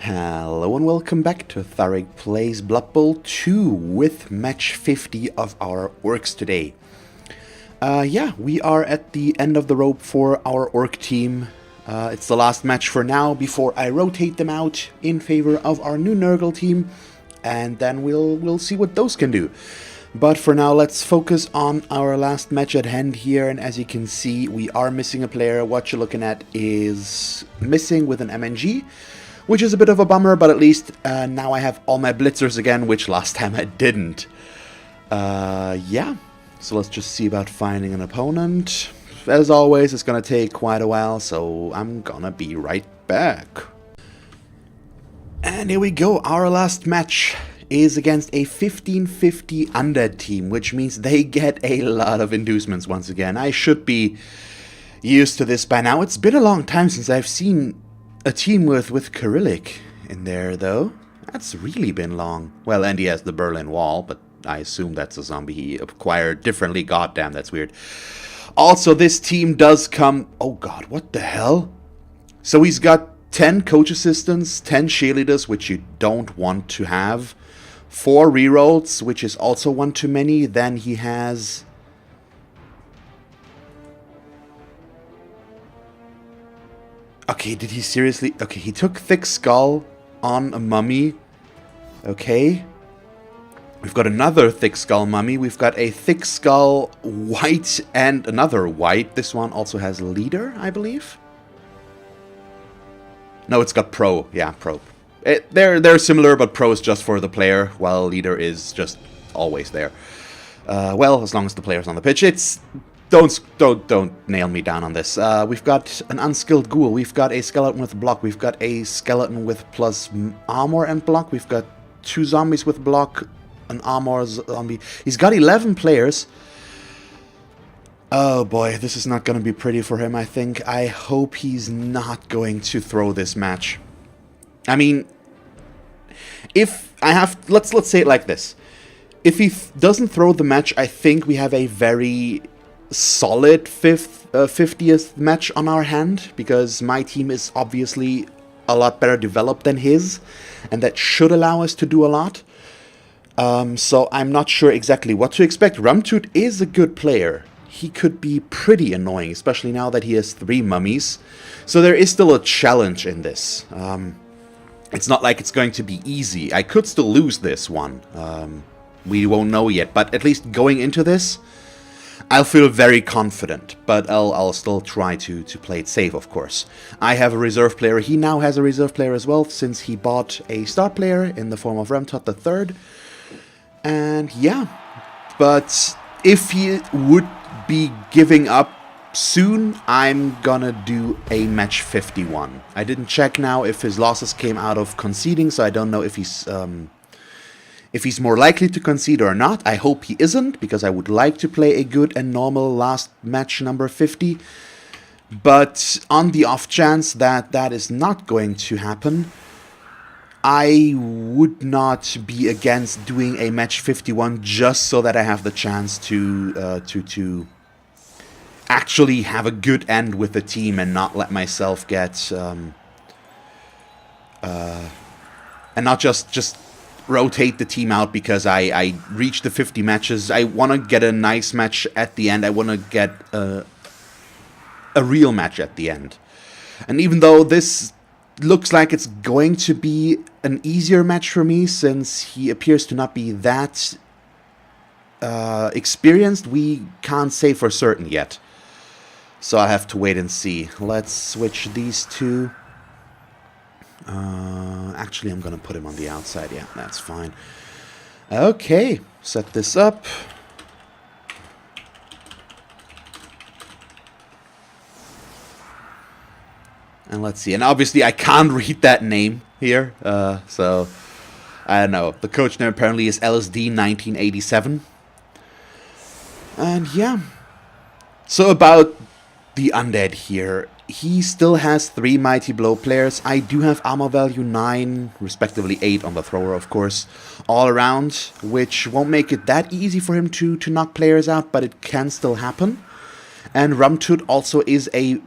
Hello and welcome back to Tharic Plays Blood Bowl 2 with match 50 of our Orcs today. Yeah, we are at the end of the rope for our Orc team. It's the last match for now before I rotate them out in favor of our new Nurgle team, and then we'll see what those can do. But for now, let's focus on our last match at hand here, and as you can see, we are missing a player. What you're looking at is missing with an MNG, which is a bit of a bummer, but at least now I have all my blitzers again, which last time I didn't. Yeah, so let's just see about finding an opponent. As always, it's gonna take quite a while, so I'm gonna be right back. And here we go, our last match is against a 1550 Undead team, which means they get a lot of inducements once again. I should be used to this by now. It's been a long time since I've seen a team with Cyrillic in there, though. That's really been long. Well, and he has the Berlin Wall, but I assume that's a zombie he acquired differently. Goddamn, that's weird. Also, this team does come... Oh god, what the hell? So he's got 10 coach assistants, 10 cheerleaders, which you don't want to have, 4 rerolls, which is also one too many. Then he has... Okay, did he seriously... Okay, he took Thick Skull on a mummy. Okay. We've got another Thick Skull mummy. We've got a Thick Skull white and another white. This one also has leader, I believe. No, it's got pro. Yeah, pro. They're similar, but pro is just for the player, while leader is just always there. Well, as long as the player's on the pitch. It's... Don't nail me down on this. We've got an unskilled ghoul. We've got a skeleton with block. We've got a skeleton with plus armor and block. We've got 2 zombies with block, an armor zombie. He's got 11 players. Oh boy, this is not going to be pretty for him, I think. I hope he's not going to throw this match. I mean, if I have... Let's say it like this. If he doesn't throw the match, I think we have a very solid 50th match on our hand, because my team is obviously a lot better developed than his, and that should allow us to do a lot. So I'm not sure exactly what to expect. Rumtoot is a good player. He could be pretty annoying, especially now that he has 3 mummies. So there is still a challenge in this. It's not like it's going to be easy. I could still lose this one. We won't know yet, but at least going into this, I'll feel very confident, but I'll still try to play it safe, of course. I have a reserve player. He now has a reserve player as well, since he bought a star player in the form of Remtot III. And yeah, but if he would be giving up soon, I'm gonna do a match 51. I didn't check now if his losses came out of conceding, so I don't know if he's more likely to concede or not. I hope he isn't, because I would like to play a good and normal last match number 50. But on the off chance that that is not going to happen, I would not be against doing a match 51 just so that I have the chance to actually have a good end with the team and not let myself get... and not just rotate the team out because I reached the 50 matches. I want to get a nice match at the end. I want to get a real match at the end. And even though this looks like it's going to be an easier match for me, since he appears to not be that experienced, we can't say for certain yet. So I have to wait and see. Let's switch these two. Actually, I'm gonna put him on the outside. Yeah, that's fine. Okay, set this up. And let's see. And obviously, I can't read that name here. So, I don't know. The coach name apparently is LSD 1987. And yeah. So about the Undead here. He still has 3 Mighty Blow players. I do have armor value 9, respectively 8 on the thrower, of course, all around, which won't make it that easy for him to knock players out, but it can still happen. And Rumtoot also is a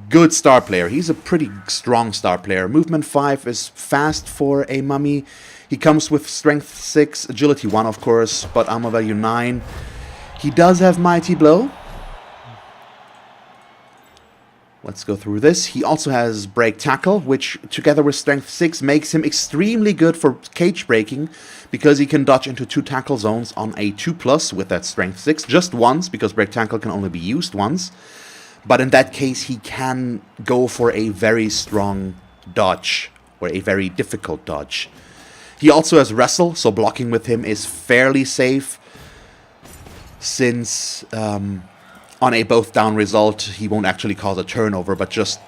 good star player. He's a pretty strong star player. Movement 5 is fast for a mummy. He comes with strength 6, agility 1 of course, but armor value 9. He does have mighty blow. Let's go through this. He also has break tackle, which together with strength 6 makes him extremely good for cage breaking, because he can dodge into 2 tackle zones on a 2+ with that strength 6, just once, because break tackle can only be used once. But in that case, he can go for a very strong dodge, or a very difficult dodge. He also has wrestle, so blocking with him is fairly safe, since on a both down result, he won't actually cause a turnover, but just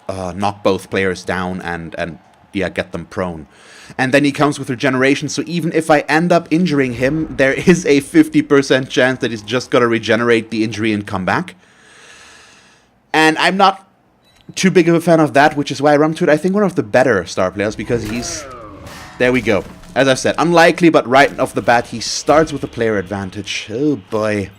knock both players down and yeah, get them prone. And then he comes with regeneration, so even if I end up injuring him, there is a 50% chance that he's just going to regenerate the injury and come back. And I'm not too big of a fan of that, which is why I run to it. I think one of the better star players, because he's... There we go. As I said, unlikely, but right off the bat, he starts with a player advantage. Oh boy.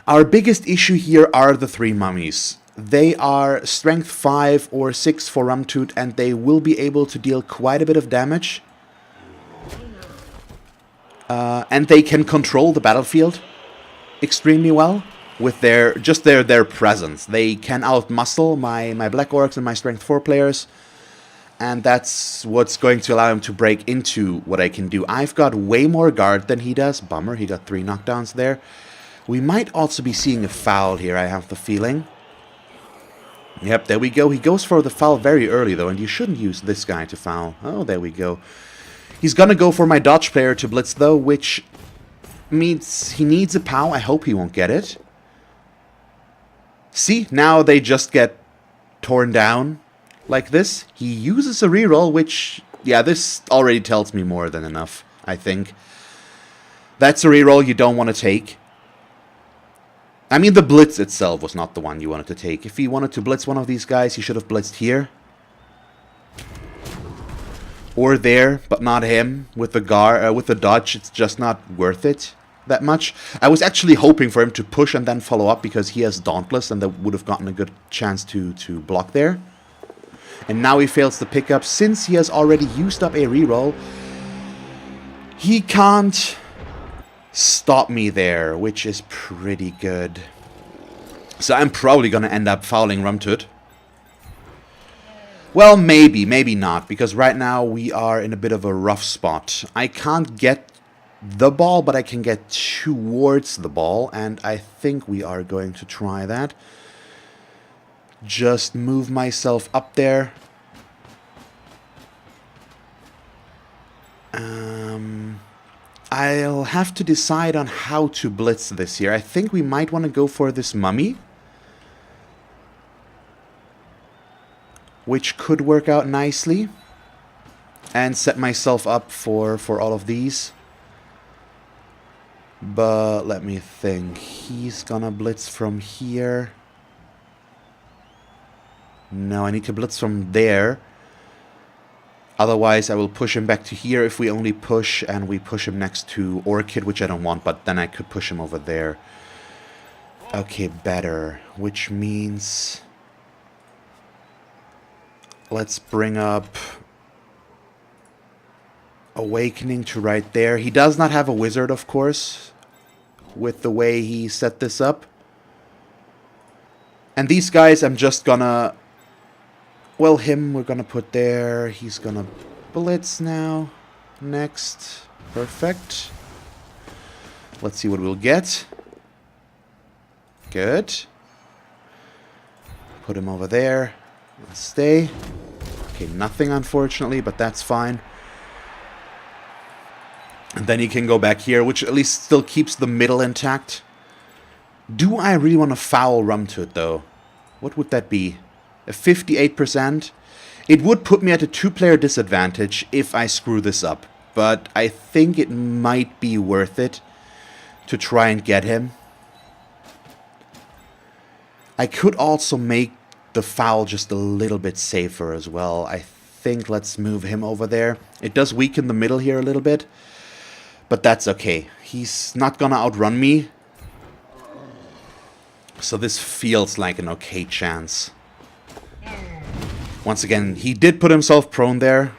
Our biggest issue here are the 3 mummies. They are strength 5 or 6 for Rumtoot, and they will be able to deal quite a bit of damage. And they can control the battlefield extremely well with their presence. They can outmuscle my Black Orcs and my strength 4 players, and that's what's going to allow him to break into what I can do. I've got way more guard than he does. Bummer, he got 3 knockdowns there. We might also be seeing a foul here, I have the feeling. Yep, there we go. He goes for the foul very early, though, and you shouldn't use this guy to foul. Oh, there we go. He's gonna go for my dodge player to blitz, though, which means he needs a POW. I hope he won't get it. See, now they just get torn down like this. He uses a reroll, which, yeah, this already tells me more than enough, I think. That's a reroll you don't want to take. I mean, the blitz itself was not the one you wanted to take. If he wanted to blitz one of these guys, he should have blitzed here. Or there, but not him. With the dodge, it's just not worth it that much. I was actually hoping for him to push and then follow up, because he has Dauntless, and that would have gotten a good chance to block there. And now he fails the pickup. Since he has already used up a reroll, he can't stop me there, which is pretty good. So I'm probably going to end up fouling Rumtoot. Well, maybe not, because right now we are in a bit of a rough spot. I can't get the ball, but I can get towards the ball, and I think we are going to try that. Just move myself up there. I'll have to decide on how to blitz this here. I think we might want to go for this mummy, which could work out nicely, and set myself up for all of these. But let me think. He's gonna blitz from here. No, I need to blitz from there. Otherwise, I will push him back to here if we only push, and we push him next to Orchid, which I don't want, but then I could push him over there. Okay, better. Which means... let's bring up Awakening to right there. He does not have a wizard, of course, with the way he set this up. And these guys, I'm just gonna... well, him we're gonna put there. He's gonna blitz now. Next. Perfect. Let's see what we'll get. Good. Put him over there. Let's stay. Okay, nothing unfortunately, but that's fine. And then he can go back here, which at least still keeps the middle intact. Do I really want to foul Rumtoot, though? What would that be? A 58%? It would put me at a 2-player disadvantage if I screw this up. But I think it might be worth it to try and get him. I could also make the foul just a little bit safer as well. I think let's move him over there. It does weaken the middle here a little bit, but that's okay. He's not gonna outrun me. So this feels like an okay chance. Once again, he did put himself prone there.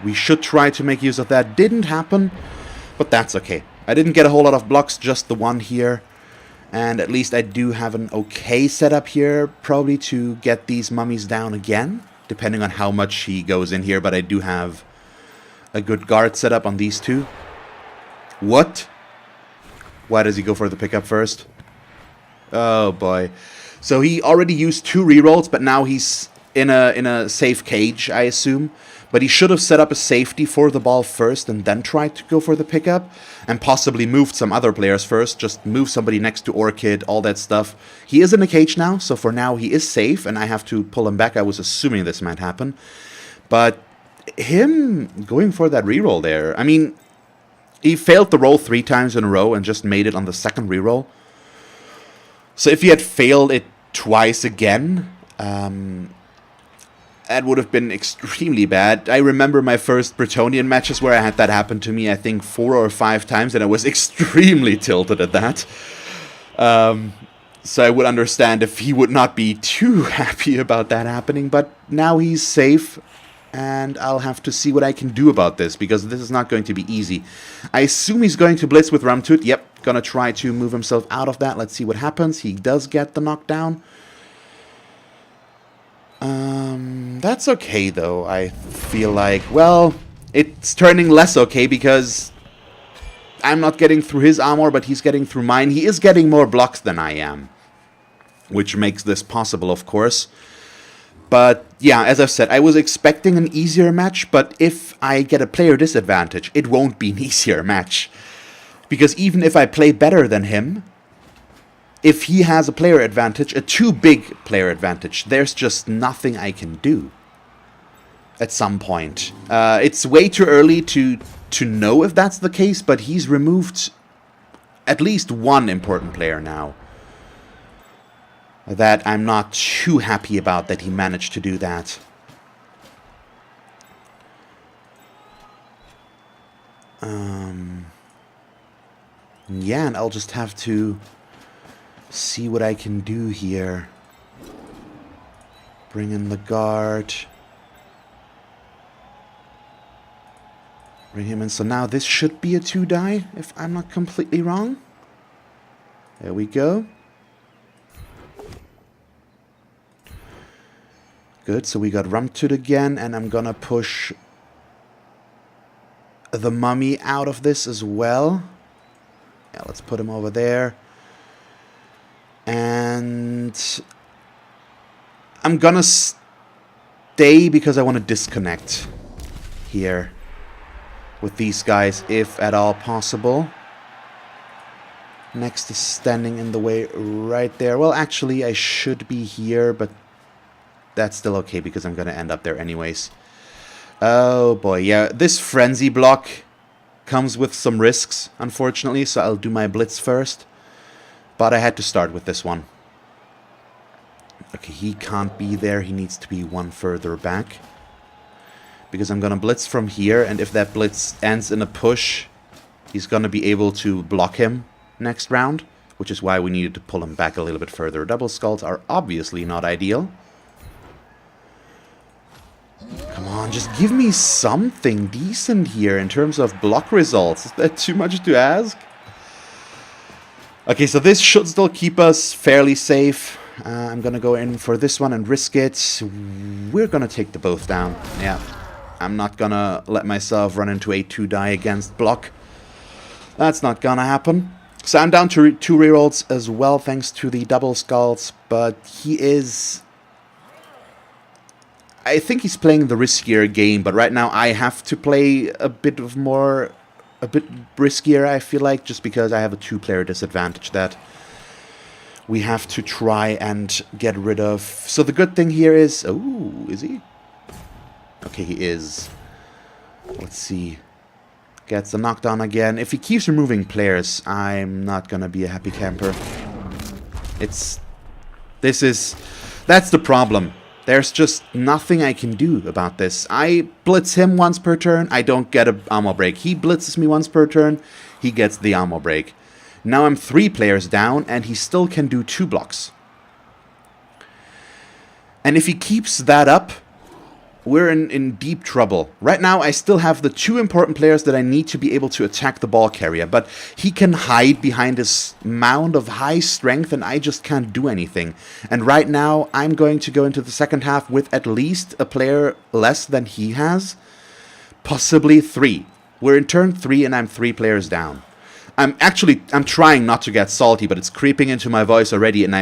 We should try to make use of that. Didn't happen, but that's okay. I didn't get a whole lot of blocks, just the one here. And at least I do have an okay setup here, probably to get these mummies down again, depending on how much he goes in here. But I do have a good guard setup on these two. What? Why does he go for the pickup first? Oh boy. So he already used 2 rerolls, but now he's in a safe cage, I assume. But he should have set up a safety for the ball first and then tried to go for the pickup. And possibly moved some other players first. Just move somebody next to Orchid, all that stuff. He is in a cage now, so for now he is safe. And I have to pull him back. I was assuming this might happen. But him going for that reroll there. I mean, he failed the roll 3 times in a row and just made it on the second reroll. So if he had failed it twice again, that would have been extremely bad. I remember my first Bretonnian matches where I had that happen to me, I think 4 or 5 times, and I was extremely tilted at that. So I would understand if he would not be too happy about that happening, but now he's safe, and I'll have to see what I can do about this, because this is not going to be easy. I assume he's going to blitz with Ramtut. Yep, gonna try to move himself out of that. Let's see what happens. He does get the knockdown. That's okay, though, I feel like. Well, it's turning less okay because I'm not getting through his armor, but he's getting through mine. He is getting more blocks than I am, which makes this possible, of course. But, yeah, as I've said, I was expecting an easier match, but if I get a player disadvantage, it won't be an easier match. Because even if I play better than him, if he has a player advantage, a too big player advantage, there's just nothing I can do at some point. It's way too early to know if that's the case, but he's removed at least one important player now that I'm not too happy about that he managed to do that. Yeah, and I'll just have to see what I can do here. Bring in the guard. Bring him in. So now this should be a 2-die, if I'm not completely wrong. There we go. Good, so we got Rumtut again, and I'm gonna push the mummy out of this as well. Yeah, let's put him over there. And I'm gonna stay because I want to disconnect here with these guys, if at all possible. Next is standing in the way right there. Well, actually, I should be here, but that's still okay because I'm gonna end up there anyways. Oh boy, yeah, this frenzy block comes with some risks, unfortunately, so I'll do my blitz first. But I had to start with this one. Okay, he can't be there. He needs to be one further back. Because I'm going to blitz from here. And if that blitz ends in a push, he's going to be able to block him next round. Which is why we needed to pull him back a little bit further. Double skulls are obviously not ideal. Come on, just give me something decent here in terms of block results. Is that too much to ask? Okay, so this should still keep us fairly safe. I'm gonna go in for this one and risk it. We're gonna take the both down. Yeah, I'm not gonna let myself run into a 2-die against block. That's not gonna happen. So I'm down to 2 rerolls as well, thanks to the double skulls. But he is... I think he's playing the riskier game, but right now I have to play a bit riskier, I feel like, just because I have a 2-player disadvantage that we have to try and get rid of. So the good thing here is... Oh, is he? Okay, he is. Let's see. Gets the knockdown again. If he keeps removing players, I'm not gonna be a happy camper. That's the problem. There's just nothing I can do about this. I blitz him once per turn, I don't get an armor break. He blitzes me once per turn, he gets the armor break. Now I'm 3 players down, and he still can do 2 blocks. And if he keeps that up, we're in deep trouble. Right now, I still have the 2 important players that I need to be able to attack the ball carrier, but he can hide behind this mound of high strength, and I just can't do anything. And right now, I'm going to go into the second half with at least a player less than he has, possibly 3. We're in turn 3, and I'm 3 players down. I'm trying not to get salty, but it's creeping into my voice already, and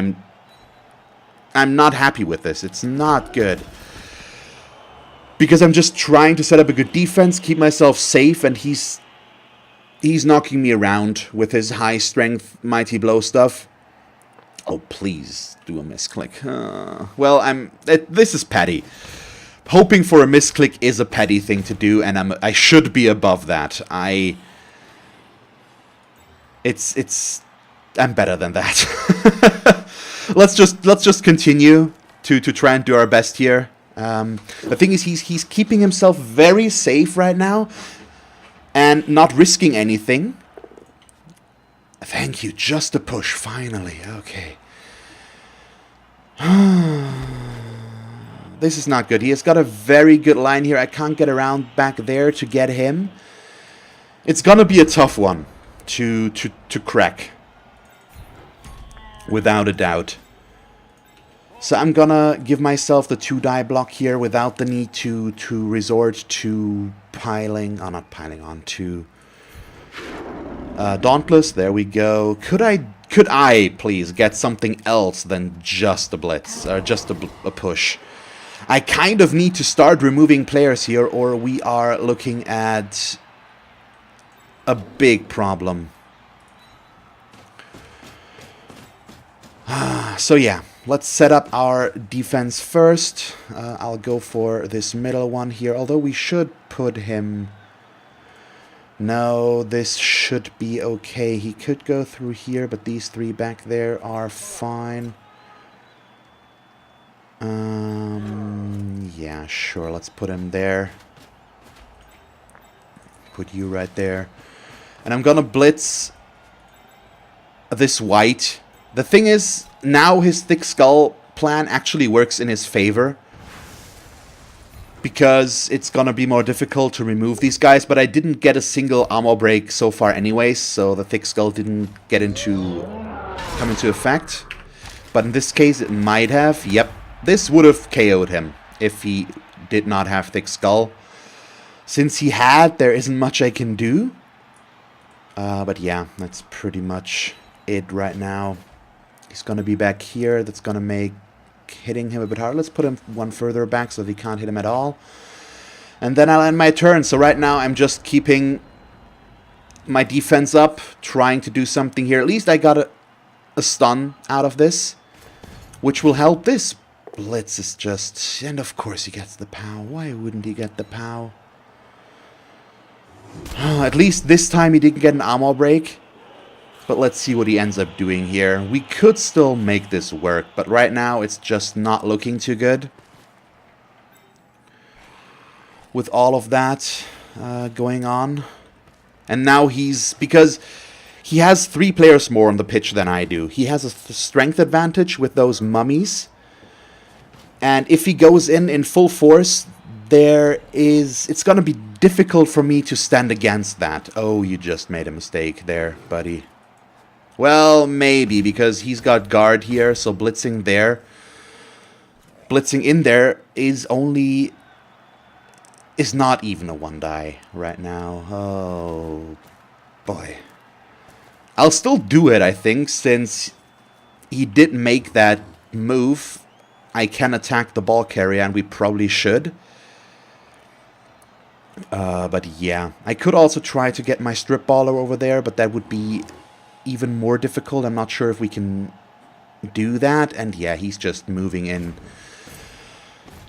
I'm not happy with this. It's not good. Because I'm just trying to set up a good defense, keep myself safe, and he's knocking me around with his high strength, mighty blow stuff. Oh, please do a misclick. Well, this is petty. Hoping for a misclick is a petty thing to do, and I should be above that. I'm better than that. Let's just continue to try and do our best here. The thing is, he's keeping himself very safe right now and not risking anything. Thank you, just a push, finally. Okay. This is not good. He has got a very good line here. I can't get around back there to get him. It's gonna be a tough one to crack, without a doubt. So I'm gonna give myself the 2 die block here without the need to resort to to Dauntless. There we go. Could I please get something else than just a blitz or just a push? I kind of need to start removing players here, or we are looking at a big problem. So yeah. Let's set up our defense first. I'll go for this middle one here, although we should put him... No, this should be okay. He could go through here, but these 3 back there are fine. Yeah, sure, let's put him there. Put you right there. And I'm gonna blitz this white. The thing is, now his thick skull plan actually works in his favor, because it's gonna be more difficult to remove these guys, but I didn't get a single armor break so far anyways, so the thick skull didn't come into effect. But in this case it might have. Yep, this would have KO'd him if he did not have thick skull. Since he had, there isn't much I can do. But yeah, that's pretty much it right now. He's going to be back here. That's going to make hitting him a bit hard. Let's put him 1 further back so that he can't hit him at all. And then I'll end my turn. So right now I'm just keeping my defense up, trying to do something here. At least I got a stun out of this, which will help. This blitz is just... And of course he gets the POW. Why wouldn't he get the POW? At least this time he didn't get an armor break. But let's see what he ends up doing here. We could still make this work, but right now it's just not looking too good. With all of that going on. And now because he has 3 players more on the pitch than I do. He has a strength advantage with those mummies. And if he goes in full force, it's going to be difficult for me to stand against that. Oh, you just made a mistake there, buddy. Well, maybe, because he's got guard here, so blitzing in there is not even a 1 die right now. Oh, boy. I'll still do it, I think, since he did make that move. I can attack the ball carrier, and we probably should. But yeah, I could also try to get my strip baller over there, but that would be even more difficult. I'm not sure if we can do that. And yeah, he's just moving in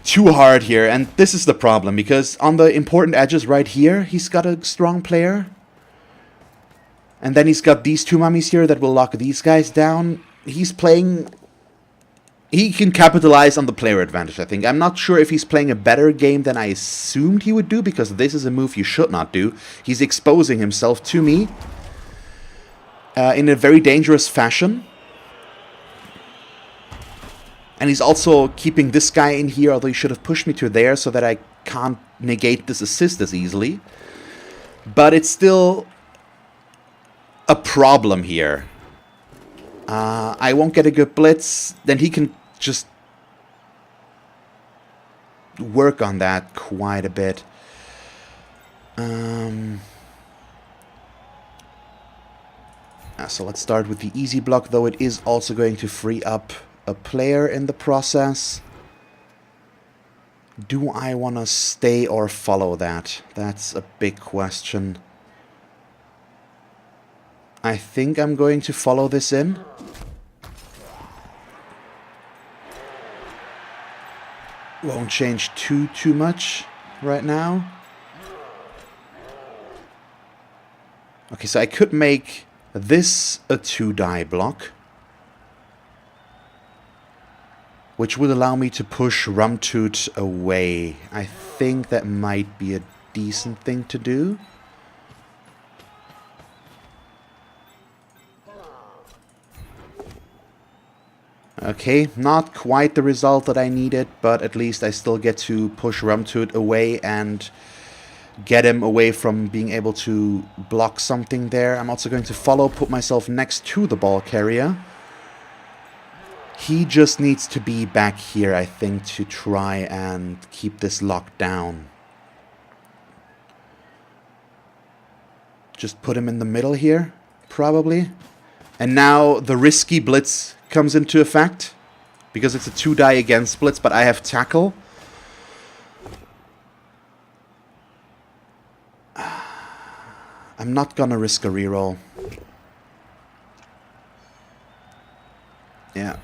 too hard here. And this is the problem, because on the important edges right here, he's got a strong player. And then he's got these 2 mummies here that will lock these guys down. He's playing... He can capitalize on the player advantage, I think. I'm not sure if he's playing a better game than I assumed he would do, because this is a move you should not do. He's exposing himself to me. in a very dangerous fashion. And he's also keeping this guy in here, although he should have pushed me to there so that I can't negate this assist as easily. But it's still a problem here. I won't get a good blitz. Then he can just work on that quite a bit. So let's start with the easy block, though it is also going to free up a player in the process. Do I want to stay or follow that? That's a big question. I think I'm going to follow this in. Won't change too much right now. Okay, so I could make this a 2-die block, which would allow me to push Rumtoot away. I think that might be a decent thing to do. Okay, not quite the result that I needed, but at least I still get to push Rumtoot away and get him away from being able to block something there. I'm also going to follow, put myself next to the ball carrier. He just needs to be back here, I think, to try and keep this locked down. Just put him in the middle here, probably. And now the risky blitz comes into effect, because it's a 2-die against blitz, but I have tackle. I'm not gonna risk a reroll. Yeah.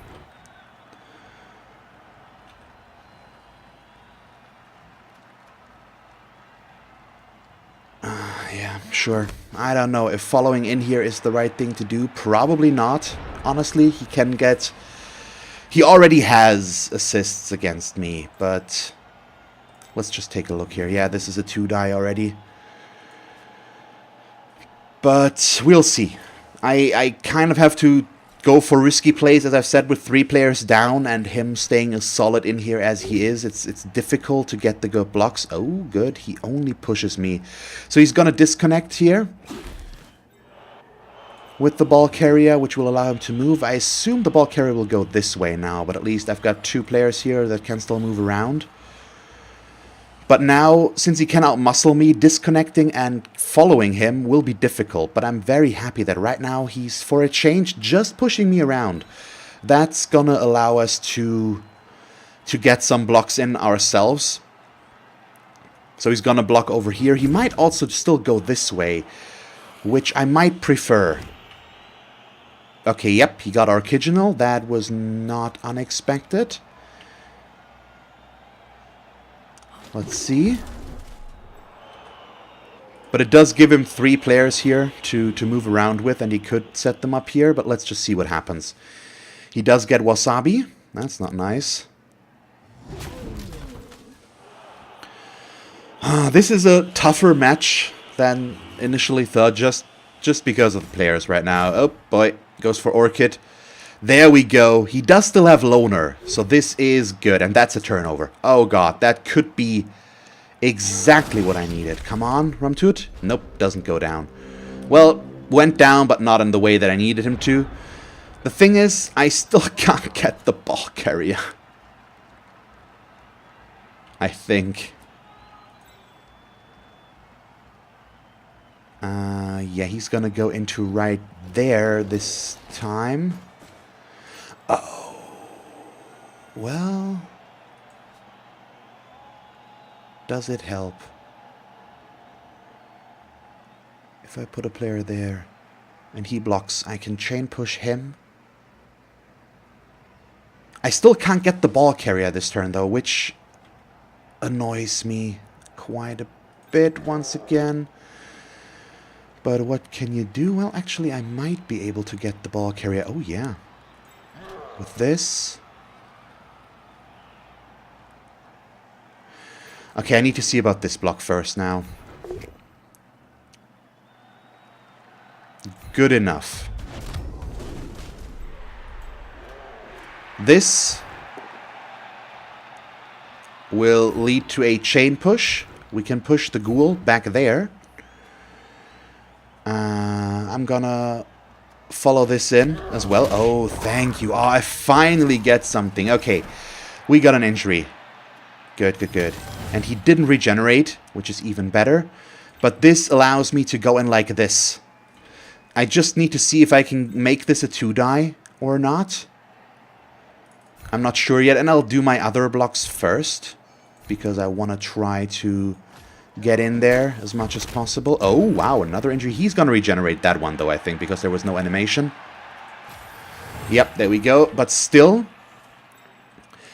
Yeah, sure. I don't know if following in here is the right thing to do. Probably not. Honestly, he can get... He already has assists against me, but... Let's just take a look here. Yeah, this is a 2-die already. But we'll see. I kind of have to go for risky plays, as I've said, with 3 players down and him staying as solid in here as he is. It's difficult to get the good blocks. Oh, good. He only pushes me. So he's going to disconnect here with the ball carrier, which will allow him to move. I assume the ball carrier will go this way now, but at least I've got 2 players here that can still move around. But now, since he can outmuscle me, disconnecting and following him will be difficult. But I'm very happy that right now he's, for a change, just pushing me around. That's gonna allow us to get some blocks in ourselves. So he's gonna block over here. He might also still go this way, which I might prefer. Okay, yep, he got Archiginal. That was not unexpected. Let's see. But it does give him 3 players here to move around with, and he could set them up here, but let's just see what happens. He does get Wasabi. That's not nice. This is a tougher match than initially thought, just because of the players right now. Oh, boy. Goes for Orchid. There we go. He does still have Loner, so this is good. And that's a turnover. Oh, God. That could be exactly what I needed. Come on, Rumtoot. Nope, doesn't go down. Well, went down, but not in the way that I needed him to. The thing is, I still can't get the ball carrier. I think. Yeah, he's gonna go into right there this time. Oh. Well. Does it help if I put a player there and he blocks? I can chain push him. I still can't get the ball carrier this turn though, which annoys me quite a bit once again. But what can you do? Well, actually, I might be able to get the ball carrier. Oh, yeah. With this. Okay, I need to see about this block first now. Good enough. This will lead to a chain push. We can push the ghoul back there. I'm gonna follow this in as well. Oh, thank you. Oh, I finally get something. Okay, we got an injury. Good, good, good. And he didn't regenerate, which is even better. But this allows me to go in like this. I just need to see if I can make this a 2-die or not. I'm not sure yet, and I'll do my other blocks first, because I want to try to get in there as much as possible. Oh, wow, another injury. He's going to regenerate that one, though, I think, because there was no animation. Yep, there we go. But still,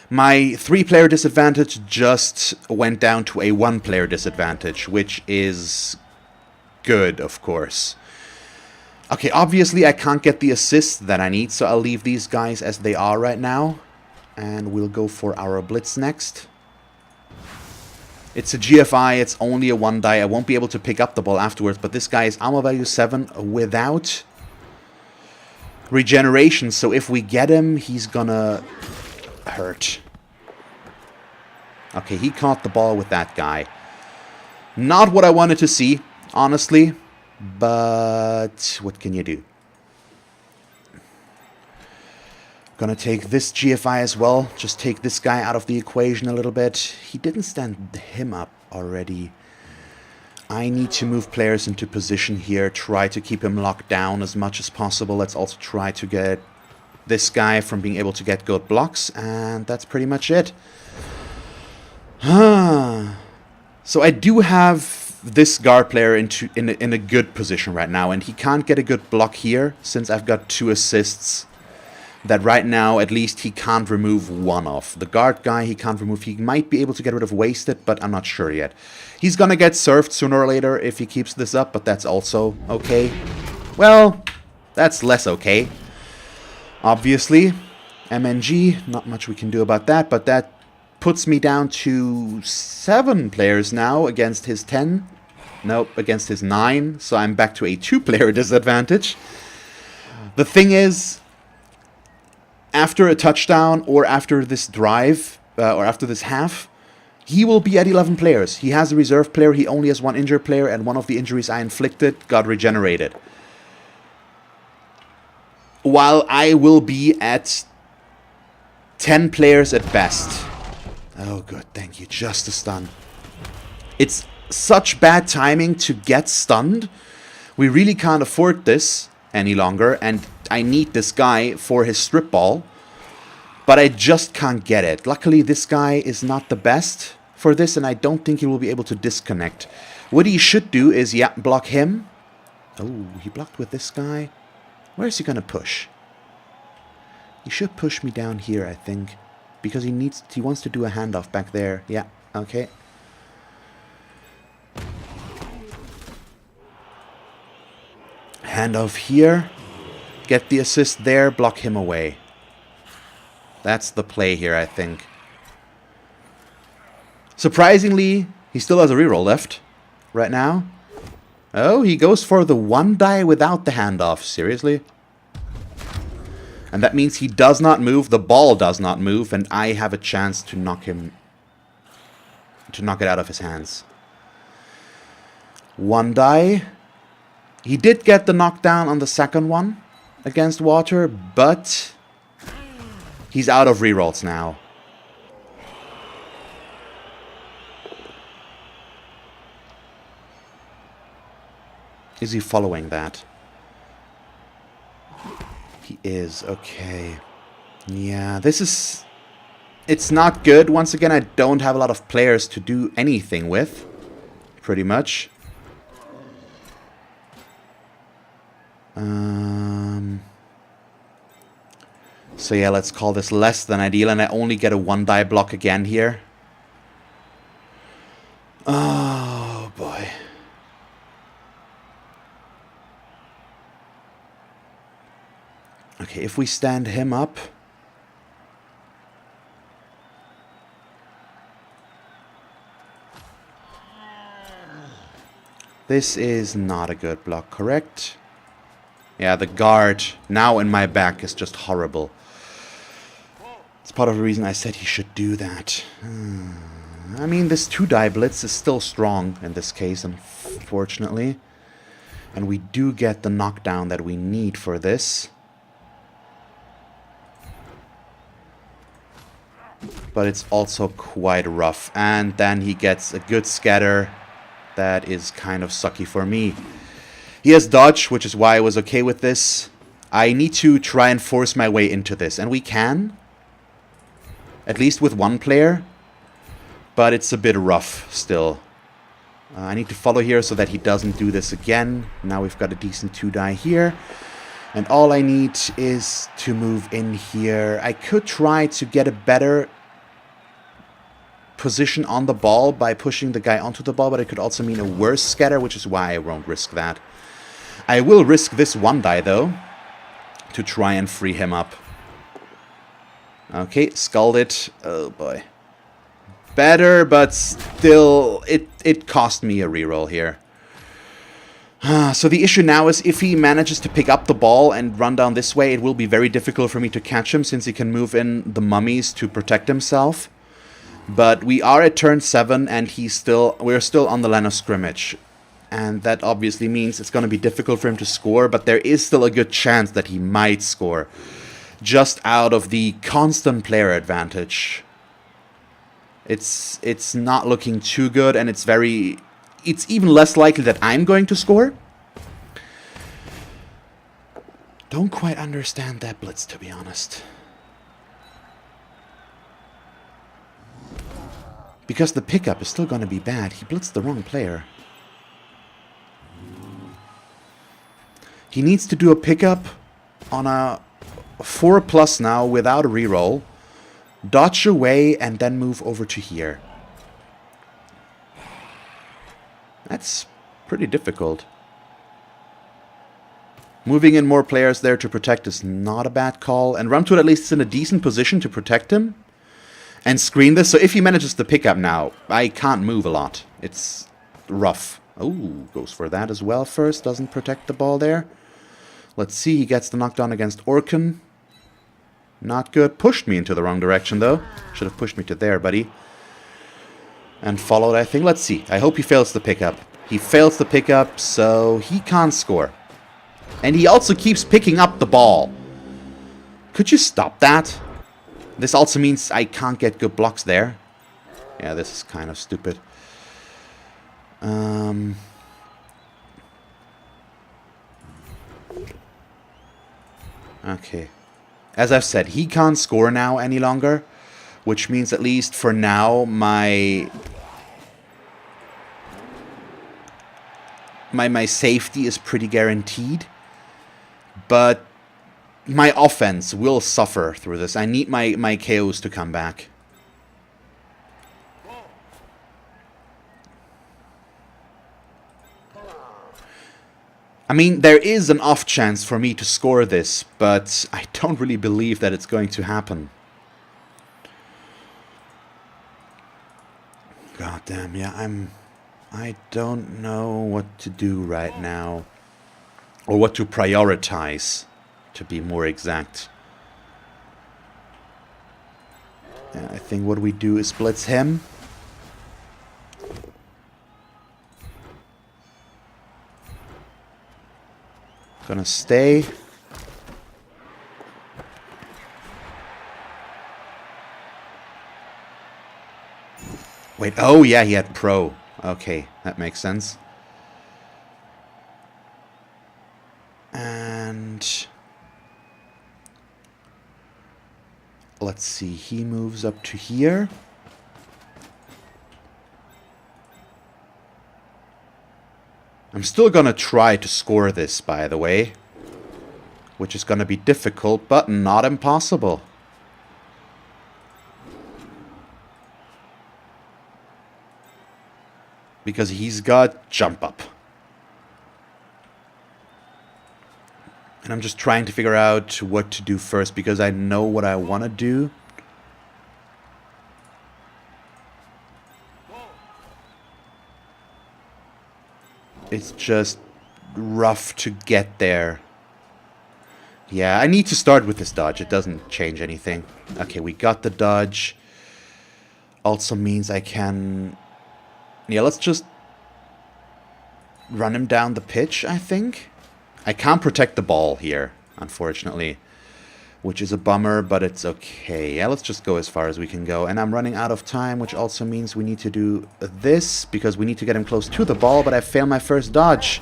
my 3-player disadvantage just went down to a 1-player disadvantage, which is good, of course. Okay, obviously I can't get the assist that I need, so I'll leave these guys as they are right now. And we'll go for our blitz next. It's a GFI, it's only a 1-die. I won't be able to pick up the ball afterwards, but this guy is armor value 7 without regeneration, so if we get him, he's gonna hurt. Okay, he caught the ball with that guy. Not what I wanted to see, honestly, but what can you do? Gonna take this GFI as well. Just take this guy out of the equation a little bit. He didn't stand him up already. I need to move players into position here. Try to keep him locked down as much as possible. Let's also try to get this guy from being able to get good blocks. And that's pretty much it. So I do have this guard player in a good position right now. And he can't get a good block here since I've got 2 assists. That right now, at least, he can't remove one of. The guard guy, he can't remove. He might be able to get rid of Wasted, but I'm not sure yet. He's gonna get served sooner or later if he keeps this up, but that's also okay. Well, that's less okay. Obviously, MNG, not much we can do about that, but that puts me down to 7 players now against his 10. Nope, against his 9, so I'm back to a 2-player disadvantage. The thing is, after a touchdown, or after this drive, or after this half, he will be at 11 players. He has a reserve player, he only has 1 injured player, and one of the injuries I inflicted got regenerated. While I will be at 10 players at best. Oh good, thank you, just a stun. It's such bad timing to get stunned. We really can't afford this any longer, and I need this guy for his strip ball, but I just can't get it. Luckily, this guy is not the best for this, and I don't think he will be able to disconnect. What he should do is, yeah, block him. Oh, he blocked with this guy. Where is he gonna push? He should push me down here, I think, because he wants to do a handoff back there. Yeah, okay. Handoff here. Get the assist there, block him away. That's the play here, I think. Surprisingly, he still has a reroll left right now. Oh, he goes for the 1-die without the handoff. Seriously? And that means he does not move, the ball does not move, and I have a chance to knock it out of his hands. 1-die. He did get the knockdown on the second one against water, but he's out of rerolls now. Is he following that? He is, okay. Yeah, this is... It's not good. Once again, I don't have a lot of players to do anything with, pretty much. So yeah, let's call this less than ideal, and I only get a 1-die block again here. Oh boy. Okay, if we stand him up. This is not a good block, correct? Yeah, the guard now in my back is just horrible. It's part of the reason I said he should do that. I mean, this 2-die blitz is still strong in this case, unfortunately. And we do get the knockdown that we need for this. But it's also quite rough. And then he gets a good scatter. That is kind of sucky for me. He has dodge, which is why I was okay with this. I need to try and force my way into this. And we can. At least with one player. But it's a bit rough still. I need to follow here so that he doesn't do this again. Now we've got a decent 2-die here. And all I need is to move in here. I could try to get a better position on the ball by pushing the guy onto the ball, but it could also mean a worse scatter, which is why I won't risk that. I will risk this 1-die, though, to try and free him up. Okay, sculled it. Oh, boy. Better, but still, it cost me a reroll here. So the issue now is if he manages to pick up the ball and run down this way, it will be very difficult for me to catch him since he can move in the mummies to protect himself. But we are at turn 7 and we're still on the line of scrimmage. And that obviously means it's going to be difficult for him to score, but there is still a good chance that he might score. Just out of the constant player advantage. It's not looking too good, and it's even less likely that I'm going to score. Don't quite understand that blitz, to be honest. Because the pickup is still going to be bad. He blitzed the wrong player. He needs to do a pickup on a 4+ now without a reroll. Dodge away and then move over to here. That's pretty difficult. Moving in more players there to protect is not a bad call. And Rumtool at least is in a decent position to protect him. And screen this. So if he manages to pick up now, I can't move a lot. It's rough. Oh, goes for that as well first. Doesn't protect the ball there. Let's see. He gets the knockdown against Orcan. Not good. Pushed me into the wrong direction, though. Should have pushed me to there, buddy. And followed, I think. Let's see. I hope he fails the pickup. He fails the pickup, so he can't score. And he also keeps picking up the ball. Could you stop that? This also means I can't get good blocks there. Yeah, this is kind of stupid. Okay. As I've said, he can't score now any longer. Which means at least for now, my safety is pretty guaranteed. But my offense will suffer through this. I need my KOs to come back. I mean, there is an off chance for me to score this, but I don't really believe that it's going to happen. God damn, yeah, I don't know what to do right now. Or what to prioritize, to be more exact. Yeah, I think what we do is blitz him. Gonna stay. Wait, oh yeah, he had pro. Okay, that makes sense. And let's see, he moves up to here. I'm still gonna try to score this, by the way. Which is gonna be difficult, but not impossible. Because he's got jump up. And I'm just trying to figure out what to do first, because I know what I want to do. It's just rough to get there. Yeah, I need to start with this dodge. It doesn't change anything. Okay, we got the dodge. Also means I can... Yeah, let's just run him down the pitch, I think. I can't protect the ball here, unfortunately. Which is a bummer, but it's okay. Yeah, let's just go as far as we can go. And I'm running out of time, which also means we need to do this, because we need to get him close to the ball, but I failed my first dodge.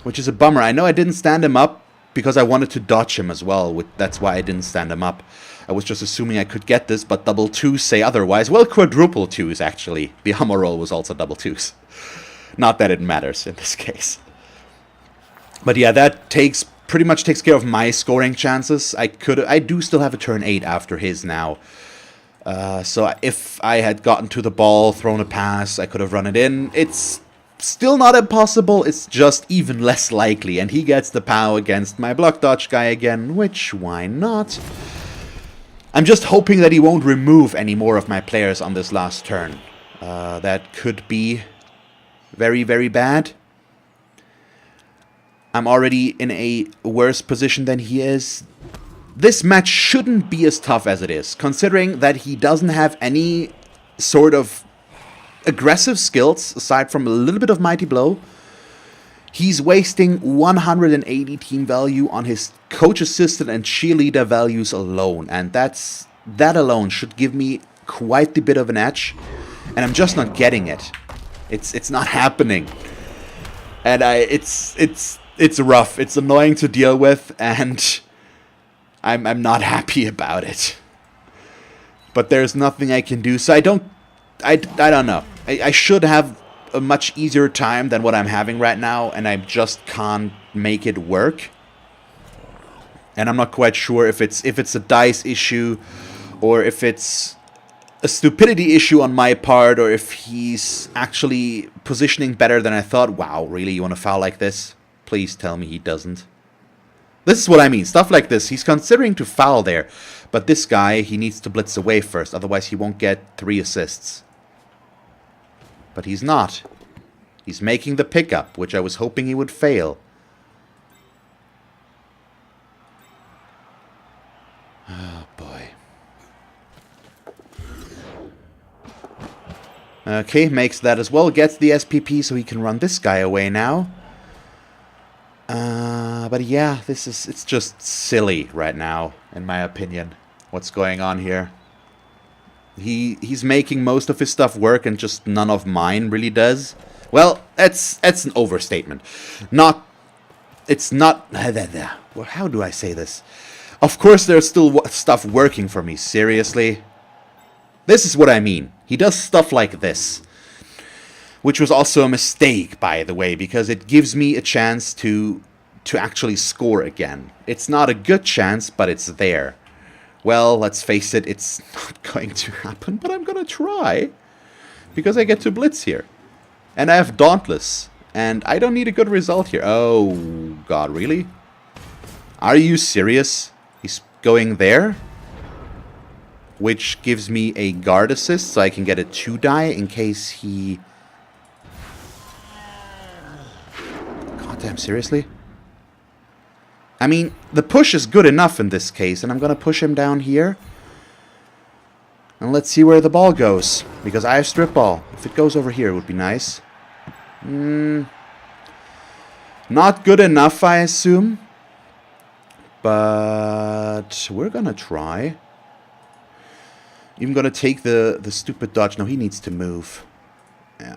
Which is a bummer. I know I didn't stand him up, because I wanted to dodge him as well. That's why I didn't stand him up. I was just assuming I could get this, but double twos say otherwise. Well, quadruple twos, actually. The hammer roll was also double twos. Not that it matters in this case. But yeah, that pretty much takes care of my scoring chances. I do still have a turn 8 after his now. So if I had gotten to the ball, thrown a pass, I could have run it in. It's still not impossible, it's just even less likely. And he gets the POW against my block dodge guy again, which, why not? I'm just hoping that he won't remove any more of my players on this last turn. That could be very, very bad. I'm already in a worse position than he is. This match shouldn't be as tough as it is, considering that he doesn't have any sort of aggressive skills, aside from a little bit of Mighty Blow. He's wasting 180 team value on his coach assistant and cheerleader values alone, and that alone should give me quite the bit of an edge, and I'm just not getting it. It's not happening, and it's rough. It's annoying to deal with, and I'm not happy about it. But there's nothing I can do, so I don't know. I should have a much easier time than what I'm having right now, and I just can't make it work. And I'm not quite sure if it's a dice issue, or if it's a stupidity issue on my part, or if he's actually positioning better than I thought. Wow, really? You want to foul like this? Please tell me he doesn't. This is what I mean. Stuff like this. He's considering to foul there, but this guy, he needs to blitz away first, otherwise he won't get 3 assists. But he's not. He's making the pickup, which I was hoping he would fail. Oh, boy. Okay, makes that as well. Gets the SPP so he can run this guy away now. But yeah, it's just silly right now, in my opinion, what's going on here. He's making most of his stuff work, and just none of mine really does. Well, that's an overstatement. It's not. Well, how do I say this? Of course, there's still stuff working for me. Seriously, this is what I mean. He does stuff like this, which was also a mistake, by the way, because it gives me a chance to actually score again. It's not a good chance, but it's there. Well, let's face it, it's not going to happen, but I'm gonna try. Because I get to blitz here. And I have Dauntless. And I don't need a good result here. Oh, God, really? Are you serious? He's going there? Which gives me a guard assist, so I can get a 2-die in case he... Goddamn, seriously? I mean, the push is good enough in this case, and I'm gonna push him down here. And let's see where the ball goes, because I have strip ball. If it goes over here, it would be nice. Not good enough, I assume. But we're gonna try. Even gonna take the stupid dodge. No, he needs to move. Yeah.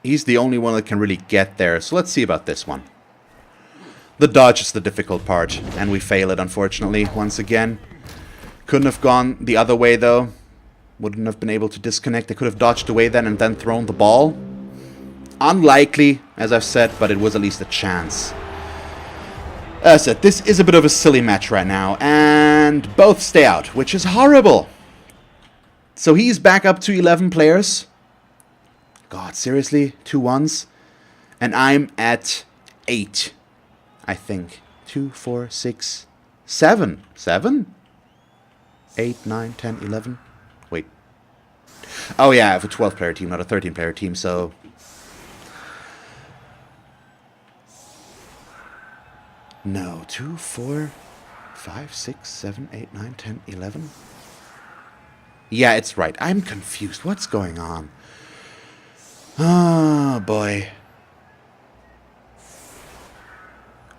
He's the only one that can really get there. So let's see about this one. The dodge is the difficult part, and we fail it, unfortunately, once again. Couldn't have gone the other way, though. Wouldn't have been able to disconnect. I could have dodged away then and then thrown the ball. Unlikely, as I've said, but it was at least a chance. As I said, this is a bit of a silly match right now, and both stay out, which is horrible. So he's back up to 11 players. God, seriously? 2 1s? And I'm at 8, I think. 2, 4, 6, 7. 7? 8, 9, 10, 11. Wait. Oh yeah, I have a 12-player team, not a 13-player team, so... No, 2, 4, 5, 6, 7, 8, 9, 10, 11. Yeah, it's right. I'm confused. What's going on? Oh, boy.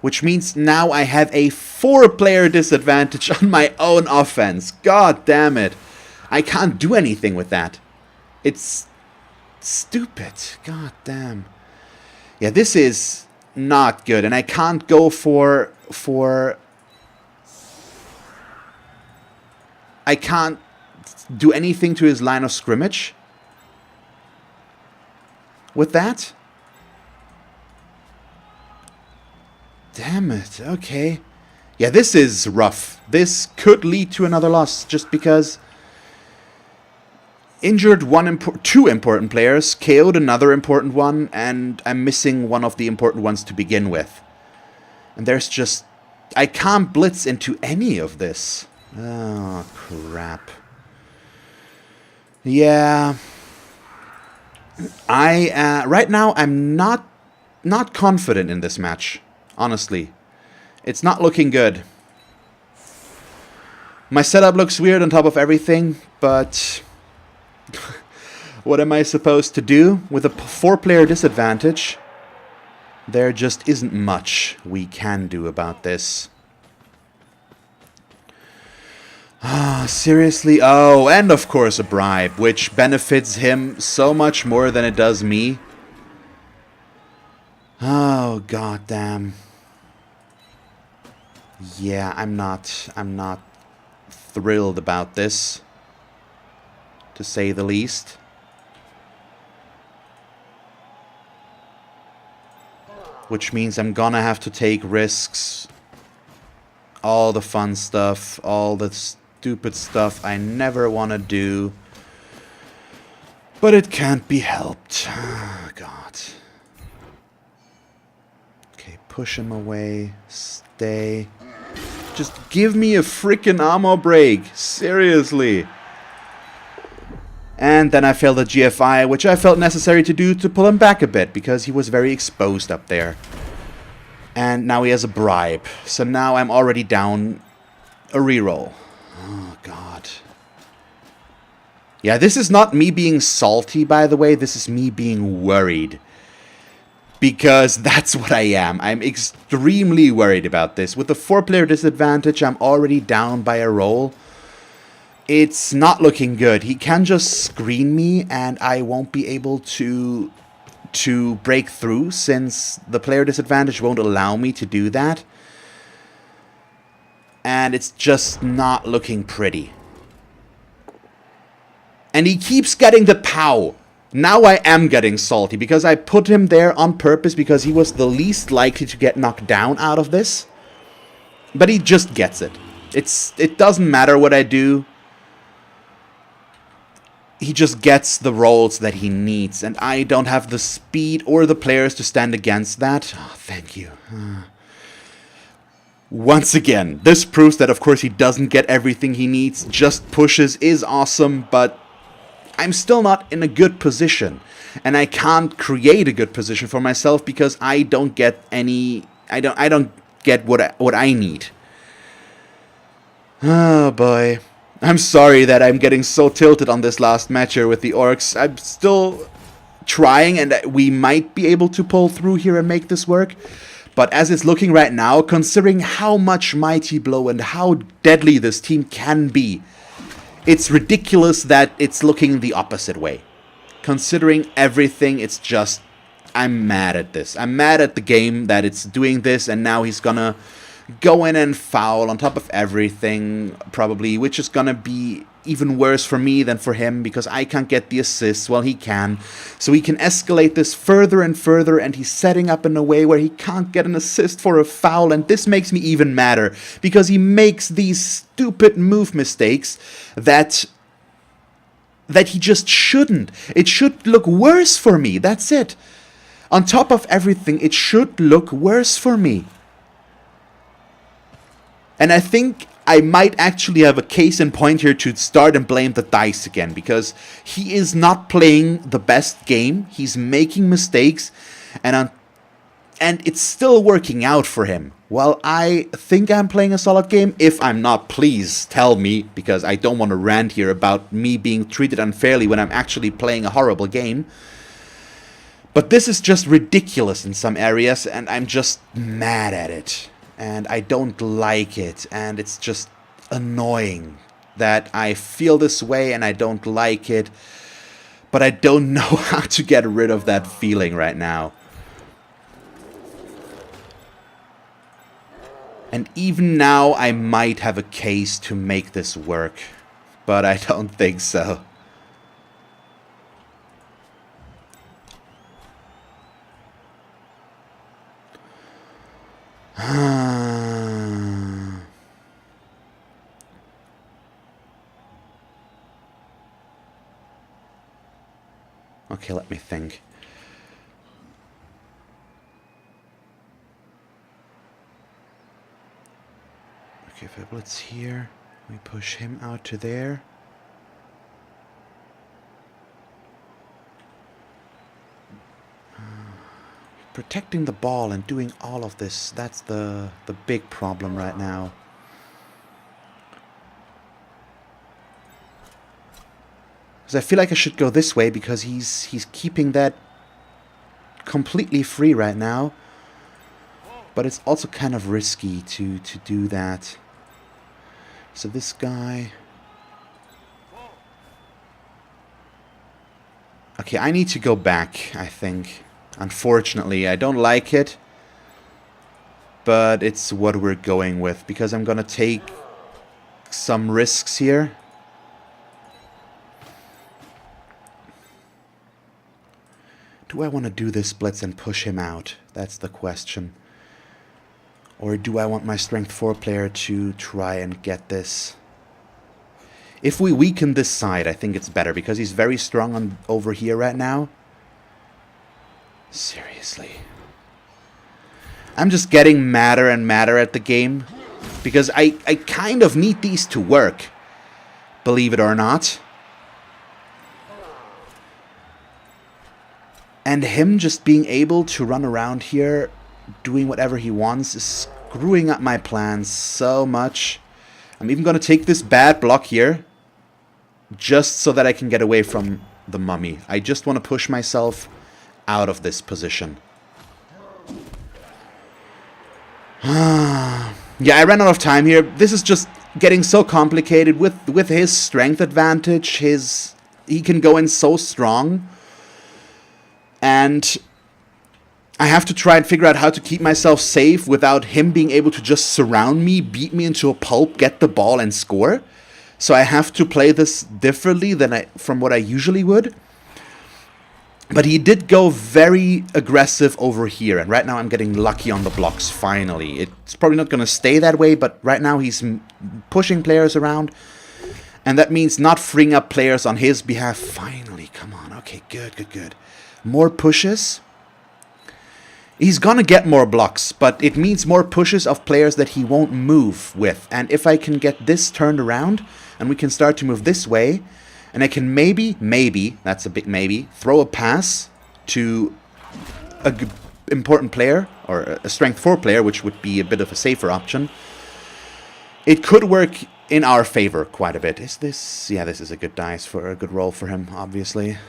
Which means now I have a 4-player disadvantage on my own offense. God damn it. I can't do anything with that. It's stupid. God damn. Yeah, this is not good. And I can't go for... I can't do anything to his line of scrimmage with that. Damn it. Okay. Yeah, this is rough. This could lead to another loss just because injured two important players, KO'd another important one, and I'm missing one of the important ones to begin with. And there's just... I can't blitz into any of this. Oh, crap. Yeah. Right now, I'm not confident in this match. Honestly. It's not looking good. My setup looks weird on top of everything, but... what am I supposed to do? With a 4-player disadvantage, there just isn't much we can do about this. Ah, seriously? Oh, and of course a bribe, which benefits him so much more than it does me. Oh, goddamn. Yeah, I'm not thrilled about this, to say the least. Which means I'm gonna have to take risks. All the fun stuff, all the stupid stuff I never want to do. But it can't be helped. Oh, God. Okay, push him away. Stay. Just give me a freaking ammo break. Seriously. And then I failed the GFI, which I felt necessary to do to pull him back a bit, because he was very exposed up there. And now he has a bribe. So now I'm already down a reroll. Oh, God. Yeah, this is not me being salty, by the way. This is me being worried. Because that's what I am. I'm extremely worried about this. With the 4-player disadvantage, I'm already down by a roll. It's not looking good. He can just screen me, and I won't be able to break through, since the player disadvantage won't allow me to do that. And it's just not looking pretty. And he keeps getting the POW. Now I am getting salty, because I put him there on purpose, because he was the least likely to get knocked down out of this. But he just gets it. It doesn't matter what I do. He just gets the rolls that he needs, and I don't have the speed or the players to stand against that. Oh, thank you. Once again, this proves that, of course, he doesn't get everything he needs. Just pushes is awesome, but I'm still not in a good position. And I can't create a good position for myself because I don't get any... I don't get what I need. Oh, boy. I'm sorry that I'm getting so tilted on this last match here with the Orcs. I'm still trying, and we might be able to pull through here and make this work. But as it's looking right now, considering how much Mighty Blow and how deadly this team can be, it's ridiculous that it's looking the opposite way. Considering everything, it's just... I'm mad at this. I'm mad at the game that it's doing this, and now he's gonna go in and foul on top of everything, probably, which is gonna be even worse for me than for him, because I can't get the assists while he can. So he can escalate this further and further, and he's setting up in a way where he can't get an assist for a foul, and this makes me even madder, because he makes these stupid move mistakes that he just shouldn't. It should look worse for me, that's it. On top of everything, it should look worse for me. And I think I might actually have a case in point here to start and blame the dice again, because he is not playing the best game. He's making mistakes, and And it's still working out for him. Well, I think I'm playing a solid game. If I'm not, please tell me, because I don't want to rant here about me being treated unfairly when I'm actually playing a horrible game. But this is just ridiculous in some areas, and I'm just mad at it. And I don't like it, and it's just annoying that I feel this way and I don't like it. But I don't know how to get rid of that feeling right now. And even now, I might have a case to make this work. But I don't think so. Okay, let me think. Okay, if I blitz here, we push him out to there. Protecting the ball and doing all of this, that's the big problem right now. Because I feel like I should go this way because he's keeping that completely free right now. But it's also kind of risky to do that. So this guy... Okay, I need to go back, I think. Unfortunately, I don't like it. But it's what we're going with. Because I'm gonna take some risks here. Do I want to do this blitz and push him out? That's the question. Or do I want my strength 4 player to try and get this? If we weaken this side, I think it's better. Because he's very strong on over here right now. Seriously. I'm just getting madder and madder at the game. Because I kind of need these to work. Believe it or not. And him just being able to run around here, doing whatever he wants, is screwing up my plans so much. I'm even going to take this bad block here, just so that I can get away from the mummy. I just want to push myself out of this position. Yeah, I ran out of time here. This is just getting so complicated with his strength advantage. He can go in so strong. And I have to try and figure out how to keep myself safe without him being able to just surround me, beat me into a pulp, get the ball, and score. So I have to play this differently from what I usually would. But he did go very aggressive over here. And right now I'm getting lucky on the blocks, finally. It's probably not going to stay that way, but right now he's pushing players around. And that means not freeing up players on his behalf. Finally, come on. Okay, good. More pushes. He's gonna get more blocks, but it means more pushes of players that he won't move with. And if I can get this turned around, and we can start to move this way, and I can maybe, that's a big maybe, throw a pass to a important player, or a strength 4 player, which would be a bit of a safer option, it could work in our favor quite a bit. Is this... Yeah, this is a good dice for a good roll for him, obviously.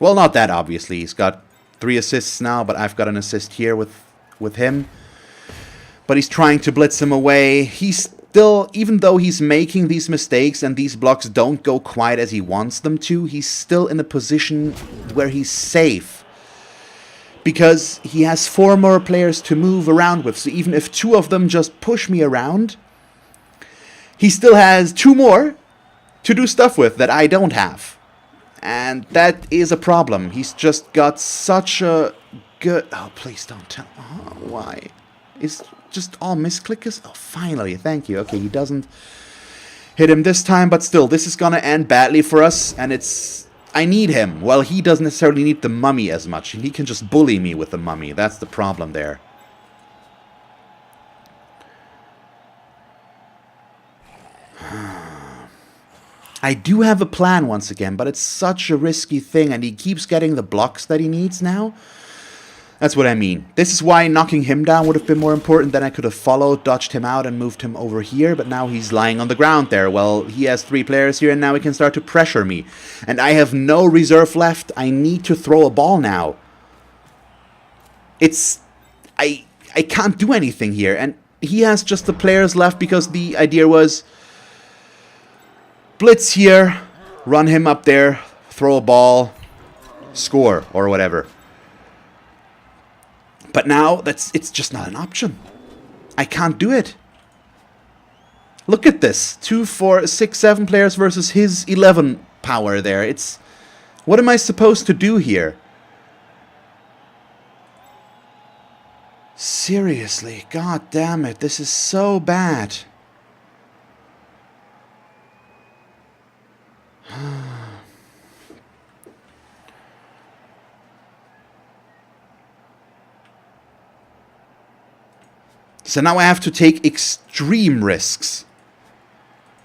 Well, not that obviously. He's got 3 assists now, but I've got an assist here with him. But he's trying to blitz him away. He's still, even though he's making these mistakes and these blocks don't go quite as he wants them to, he's still in a position where he's safe. Because he has 4 more players to move around with. So even if 2 of them just push me around, he still has 2 more to do stuff with that I don't have. And that is a problem. He's just got such a good... Oh, please don't tell... Oh, why? It's just all misclickers? Oh, finally. Thank you. Okay, he doesn't hit him this time, but still, this is gonna end badly for us, and it's... I need him. Well, he doesn't necessarily need the mummy as much. He can just bully me with the mummy. That's the problem there. I do have a plan once again, but it's such a risky thing, and he keeps getting the blocks that he needs now, That's what I mean. This is why knocking him down would have been more important. Then I could have followed, dodged him out, and moved him over here. But now he's lying on the ground there. Well, he has 3 players here, and now he can start to pressure me. And I have no reserve left. I need to throw a ball now. I can't do anything here. And he has just the players left because the idea was blitz here, run him up there, throw a ball, score, or whatever. But now, it's just not an option. I can't do it. Look at this. 2, 4, 6, 7 players versus his 11 power there. What am I supposed to do here? Seriously, god damn it. This is so bad. So now I have to take extreme risks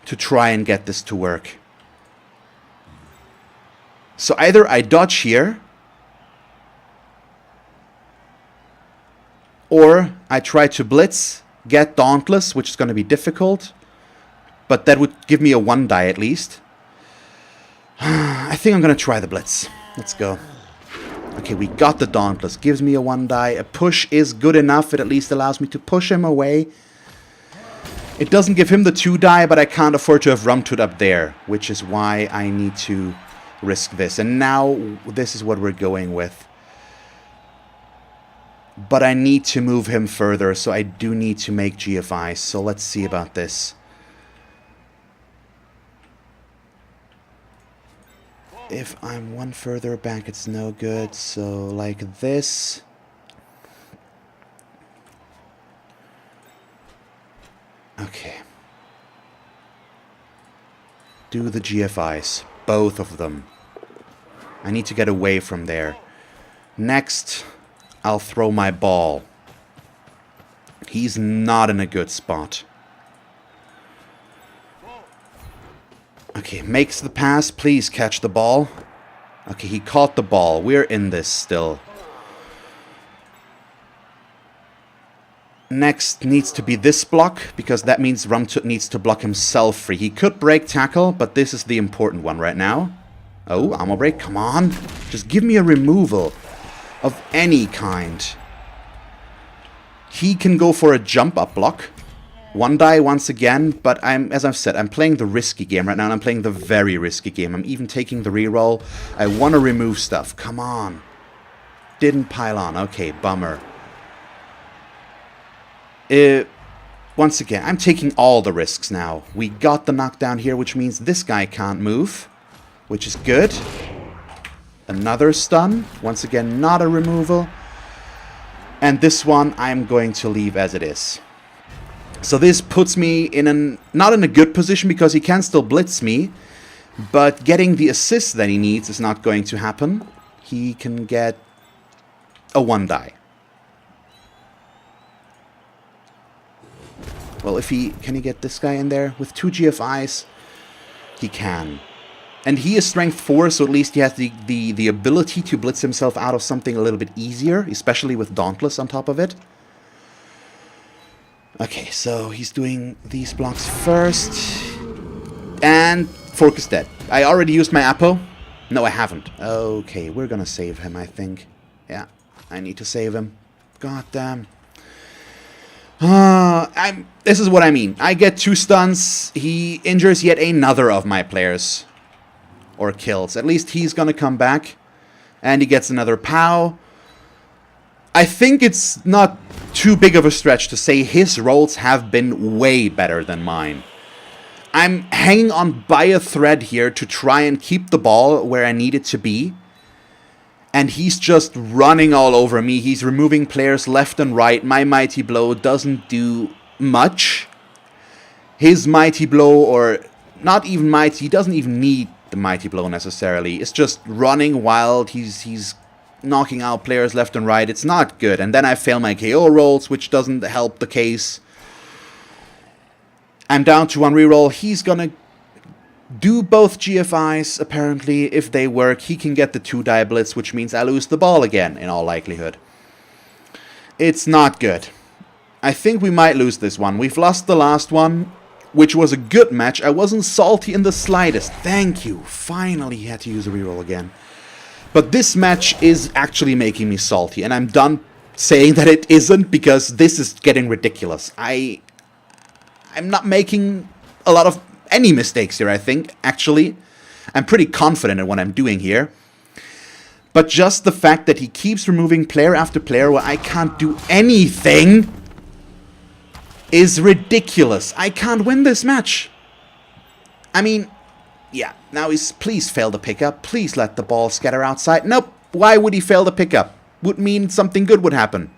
to try and get this to work. So either I dodge here, or I try to blitz, get Dauntless, which is going to be difficult, but that would give me a 1 die at least. I think I'm going to try the blitz. Let's go. Okay, we got the Dauntless. Gives me a 1 die. A push is good enough. It at least allows me to push him away. It doesn't give him the 2 die, but I can't afford to have Rumtut up there, which is why I need to risk this. And now this is what we're going with. But I need to move him further, so I do need to make GFIs. So let's see about this. If I'm 1 further back, it's no good. So, like this. Okay. Do the GFIs. Both of them. I need to get away from there. Next, I'll throw my ball. He's not in a good spot. Okay, makes the pass. Please catch the ball. Okay, he caught the ball. We're in this still. Next needs to be this block, because that means Rumtut needs to block himself free. He could break tackle, but this is the important one right now. Oh, armor break, come on. Just give me a removal of any kind. He can go for a jump up block. 1 die once again, but as I've said, I'm playing the risky game right now, and I'm playing the very risky game. I'm even taking the reroll. I want to remove stuff. Come on. Didn't pile on. Okay, bummer. Once again, I'm taking all the risks now. We got the knockdown here, which means this guy can't move, which is good. Another stun. Once again, not a removal. And this one, I'm going to leave as it is. So this puts me in not in a good position, because he can still blitz me, but getting the assist that he needs is not going to happen. He can get a 1 die. Well, can he get this guy in there? With 2 GFIs, he can. And he is strength 4, so at least he has the ability to blitz himself out of something a little bit easier, especially with Dauntless on top of it. Okay, so he's doing these blocks first. And Fork is dead. I already used my Apo. No, I haven't. Okay, we're gonna save him, I think. Yeah, I need to save him. God damn. This is what I mean. I get 2 stuns. He injures yet another of my players. Or kills. At least he's gonna come back. And he gets another POW. I think it's not too big of a stretch to say his rolls have been way better than mine. I'm hanging on by a thread here to try and keep the ball where I need it to be. And he's just running all over me. He's removing players left and right. My Mighty Blow doesn't do much. His Mighty Blow, or not even Mighty, he doesn't even need the Mighty Blow necessarily. It's just running wild. He's knocking out players left and right. It's not good. And then I fail my KO rolls, which doesn't help the case. I'm down to 1 reroll. He's gonna do both GFIs, apparently. If they work, he can get the 2 die blitz, which means I lose the ball again, in all likelihood. It's not good. I think we might lose this one. We've lost the last one, which was a good match. I wasn't salty in the slightest. Thank you. Finally had to use a reroll again. But this match is actually making me salty, and I'm done saying that it isn't, because this is getting ridiculous. I'm not making a lot of any mistakes here, I think, actually. I'm pretty confident in what I'm doing here. But just the fact that he keeps removing player after player where I can't do anything is ridiculous. I can't win this match. I mean, yeah, now he's, please fail the pickup. Please let the ball scatter outside. Nope. Why would he fail the pickup? Would mean something good would happen.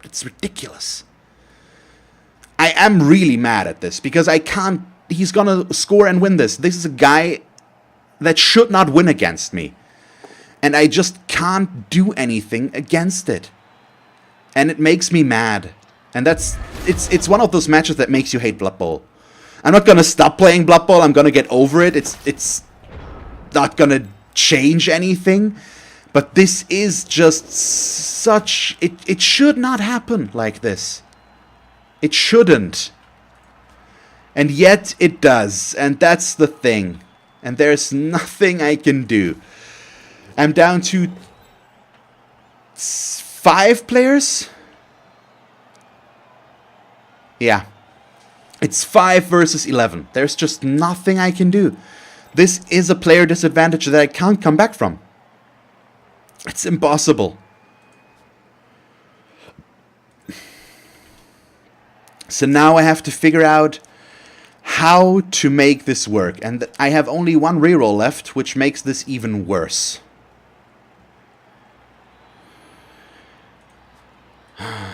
It's ridiculous. I am really mad at this because I can't. He's gonna score and win this. This is a guy that should not win against me. And I just can't do anything against it. And it makes me mad. And it's one of those matches that makes you hate Blood Bowl. I'm not gonna stop playing Blood Bowl. I'm gonna get over it. It's not gonna change anything. But this is just such... It should not happen like this. It shouldn't. And yet it does. And that's the thing. And there's nothing I can do. I'm down to 5 players? Yeah. It's 5 versus 11. There's just nothing I can do. This is a player disadvantage that I can't come back from. It's impossible. So now I have to figure out how to make this work. And I have only one reroll left, which makes this even worse.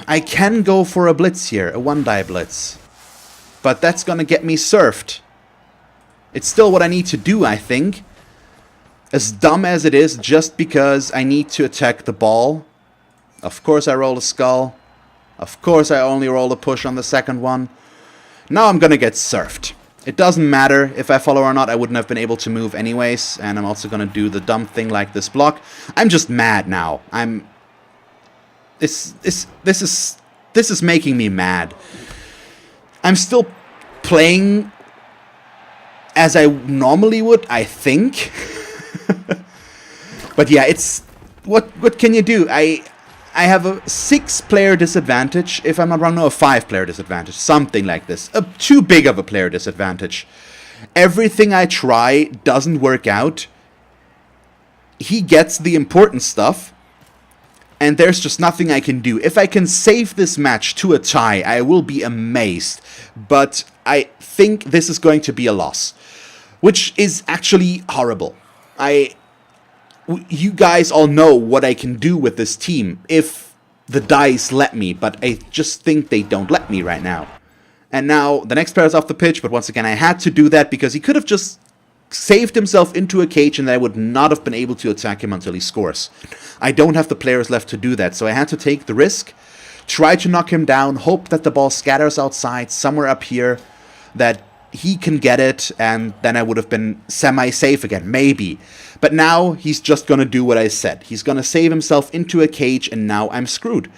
I can go for a blitz here, a 1-die blitz. But that's gonna get me surfed. It's still what I need to do, I think. As dumb as it is, just because I need to attack the ball. Of course I roll a skull. Of course I only roll a push on the second one. Now I'm gonna get surfed. It doesn't matter if I follow or not, I wouldn't have been able to move anyways. And I'm also gonna do the dumb thing like this block. I'm just mad now. This is making me mad. I'm still playing as I normally would, I think. But yeah, it's what can you do? I have a 6-player disadvantage, if I'm not wrong, no, a 5-player disadvantage, something like this. Too big of a player disadvantage. Everything I try doesn't work out. He gets the important stuff. And there's just nothing I can do. If I can save this match to a tie, I will be amazed. But I think this is going to be a loss. Which is actually horrible. You guys all know what I can do with this team if the dice let me. But I just think they don't let me right now. And now the next player is off the pitch. But once again, I had to do that because he could have just saved himself into a cage and I would not have been able to attack him until he scores. I don't have the players left to do that, so I had to take the risk, try to knock him down, hope that the ball scatters outside somewhere up here, that he can get it, and then I would have been semi-safe again, maybe. But now he's just gonna do what I said. He's gonna save himself into a cage and now I'm screwed.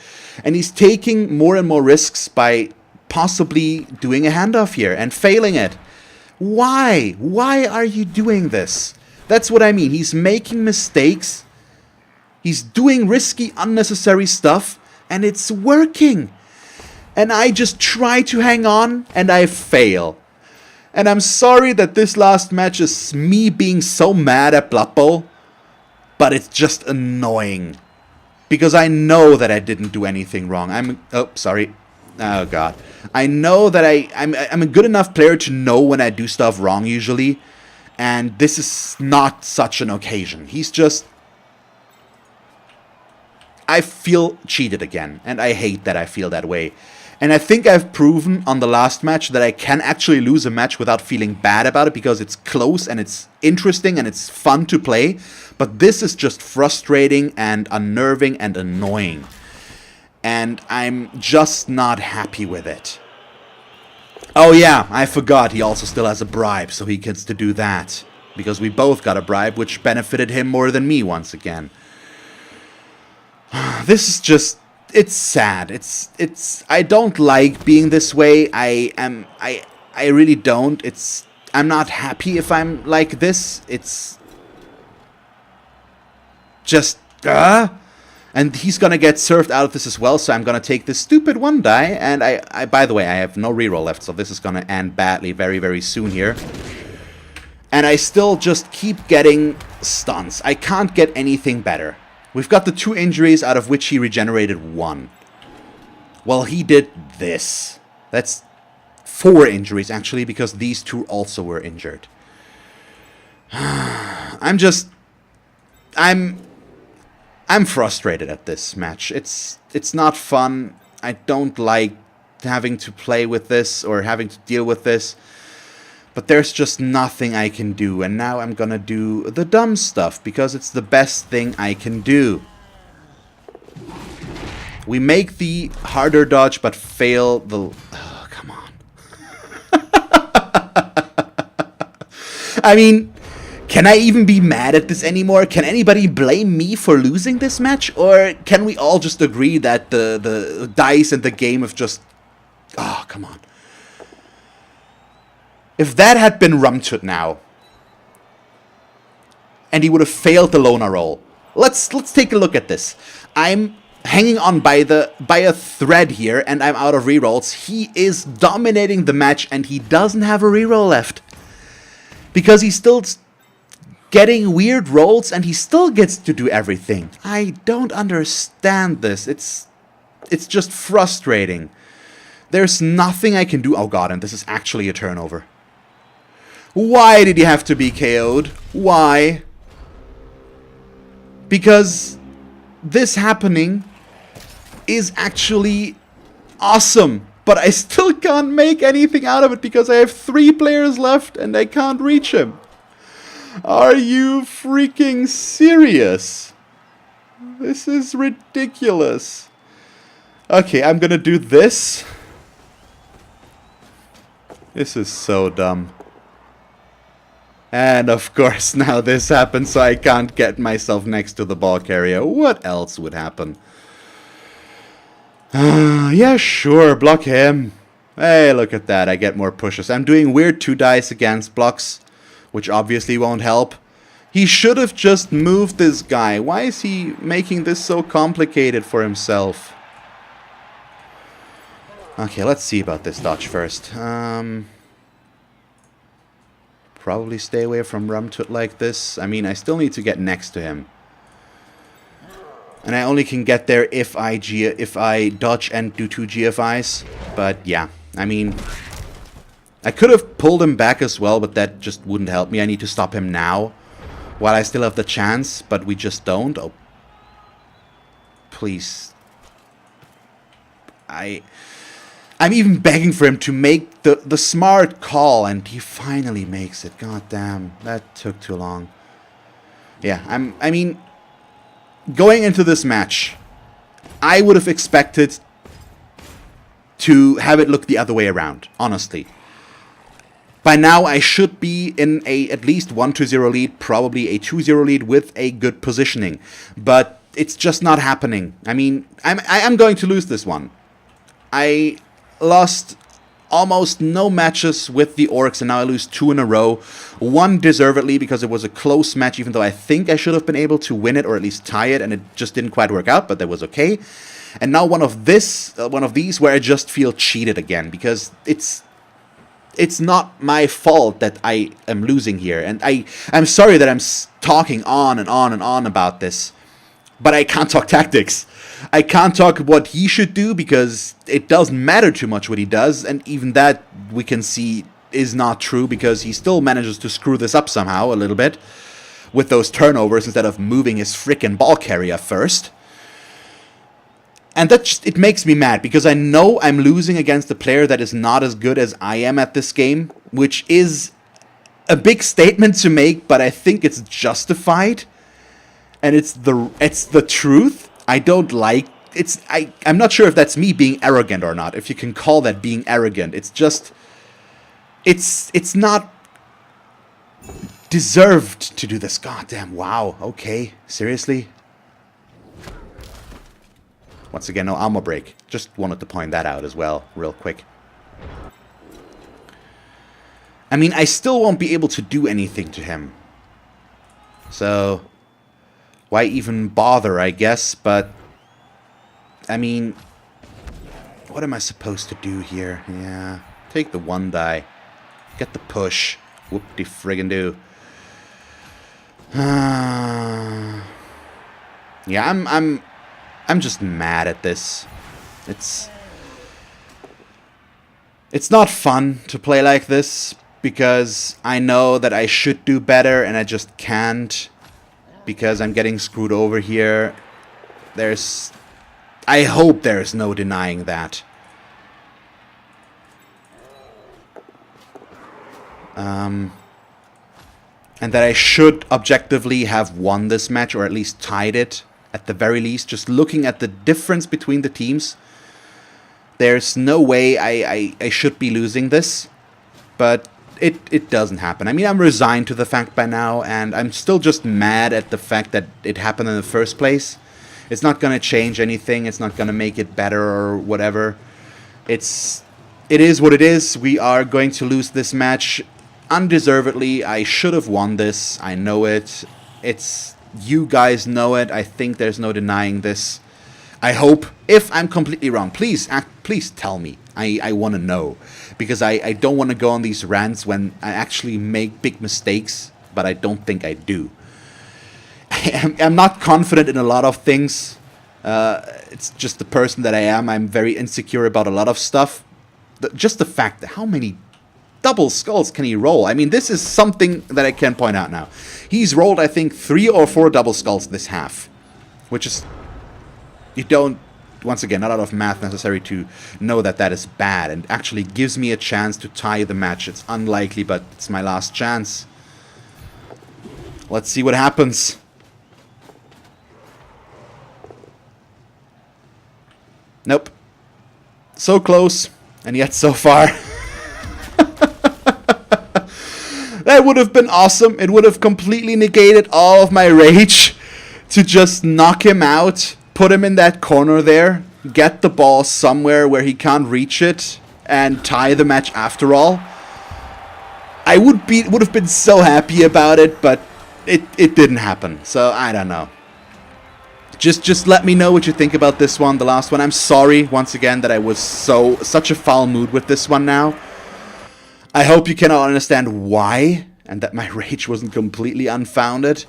And he's taking more and more risks by possibly doing a handoff here and failing it. Why? Why are you doing this? That's what I mean. He's making mistakes. He's doing risky, unnecessary stuff. And it's working. And I just try to hang on. And I fail. And I'm sorry that this last match is me being so mad at Blood Bowl. But it's just annoying. Because I know that I didn't do anything wrong. Oh, sorry. Oh, God. I know that I'm a good enough player to know when I do stuff wrong, usually. And this is not such an occasion. He's just... I feel cheated again. And I hate that I feel that way. And I think I've proven on the last match that I can actually lose a match without feeling bad about it. Because it's close and it's interesting and it's fun to play. But this is just frustrating and unnerving and annoying. And I'm just not happy with it. Oh yeah, I forgot he also still has a bribe, so he gets to do that. Because we both got a bribe, which benefited him more than me once again. This is just it's sad. It's I don't like being this way. I really don't. I'm not happy if I'm like this. It's just and he's gonna get served out of this as well, so I'm gonna take this stupid 1 die, and I by the way, I have no reroll left, so this is gonna end badly very, very soon here. And I still just keep getting stuns. I can't get anything better. We've got the 2 injuries, out of which he regenerated 1. Well, he did this. That's 4 injuries, actually, because these 2 also were injured. I'm frustrated at this match. It's not fun. I don't like having to play with this or having to deal with this. But there's just nothing I can do, and now I'm gonna do the dumb stuff, because it's the best thing I can do. We make the harder dodge, but fail the... Oh, come on. I mean, can I even be mad at this anymore? Can anybody blame me for losing this match? Or can we all just agree that the dice and the game have just... Oh, come on. If that had been Rumtut now, and he would have failed the Loner roll, let's take a look at this. I'm hanging on by a thread here, and I'm out of rerolls. He is dominating the match, and he doesn't have a reroll left, because he's still getting weird rolls, and he still gets to do everything. I don't understand this. It's just frustrating. There's nothing I can do. Oh god, and this is actually a turnover. Why did he have to be KO'd? Why? Because this happening is actually awesome, but I still can't make anything out of it because I have 3 players left and I can't reach him. Are you freaking serious? This is ridiculous. Okay, I'm gonna do this. This is so dumb. And of course now this happens, so I can't get myself next to the ball carrier. What else would happen? Yeah, sure, block him. Hey, look at that, I get more pushes. I'm doing weird 2 dice against blocks, which obviously won't help. He should have just moved this guy. Why is he making this so complicated for himself? Okay, let's see about this dodge first. Probably stay away from Rumtut like this. I mean, I still need to get next to him. And I only can get there if I dodge and do 2 GFIs. But yeah, I mean, I could have pulled him back as well, but that just wouldn't help me. I need to stop him now while I still have the chance, but we just don't. Oh, please. I'm even begging for him to make the smart call, and he finally makes it. God damn, that took too long. Yeah, I mean, going into this match, I would have expected to have it look the other way around, honestly. By now, I should be in a at least 1-0 lead, probably a 2-0 lead with a good positioning. But it's just not happening. I mean, I am going to lose this one. I lost almost no matches with the Orcs, and now I lose 2 in a row. 1 deservedly because it was a close match, even though I think I should have been able to win it or at least tie it, and it just didn't quite work out, but that was okay. And now one of these where I just feel cheated again, because it's not my fault that I am losing here, and I'm sorry that I'm talking on and on and on about this, but I can't talk tactics. I can't talk what he should do because it doesn't matter too much what he does, and even that we can see is not true because he still manages to screw this up somehow a little bit with those turnovers instead of moving his frickin' ball carrier first. And that just, it makes me mad because I know I'm losing against a player that is not as good as I am at this game, which is a big statement to make, but I think it's justified. And it's the truth. I don't like I'm not sure if that's me being arrogant or not, if you can call that being arrogant. It's just it's not deserved to do this. God damn, wow, okay, seriously? Once again, no armor break. Just wanted to point that out as well, real quick. I mean, I still won't be able to do anything to him. So, why even bother, I guess, but... I mean, what am I supposed to do here? Yeah, take the 1 die. Get the push. Whoop-de-friggin' do. Yeah, I'm just mad at this. It's not fun to play like this, because I know that I should do better and I just can't, because I'm getting screwed over here. I hope there's no denying that. And that I should objectively have won this match, or at least tied it, at the very least. Just looking at the difference between the teams, there's no way I should be losing this. But it doesn't happen. I mean, I'm resigned to the fact by now, and I'm still just mad at the fact that it happened in the first place. It's not going to change anything. It's not going to make it better or whatever. It is what it is. We are going to lose this match undeservedly. I should have won this. I know it. You guys know it. I think there's no denying this. I hope, if I'm completely wrong, please tell me. I want to know, because I don't want to go on these rants when I actually make big mistakes, but I don't think I do. I'm not confident in a lot of things. It's just the person that I am. I'm very insecure about a lot of stuff. Just the fact that how many double skulls can he roll? I mean, this is something that I can point out now. He's rolled, I think, 3 or 4 double skulls this half, which is... You don't... Once again, not a lot of math necessary to know that that is bad, and actually gives me a chance to tie the match. It's unlikely, but it's my last chance. Let's see what happens. Nope. So close, and yet so far. That would have been awesome. It would have completely negated all of my rage to just knock him out, put him in that corner there, get the ball somewhere where he can't reach it, and tie the match after all. I would have been so happy about it, but it didn't happen. So I don't know. Just let me know what you think about this one, the last one. I'm sorry once again that I was such a foul mood with this one now. I hope you can all understand why, and that my rage wasn't completely unfounded.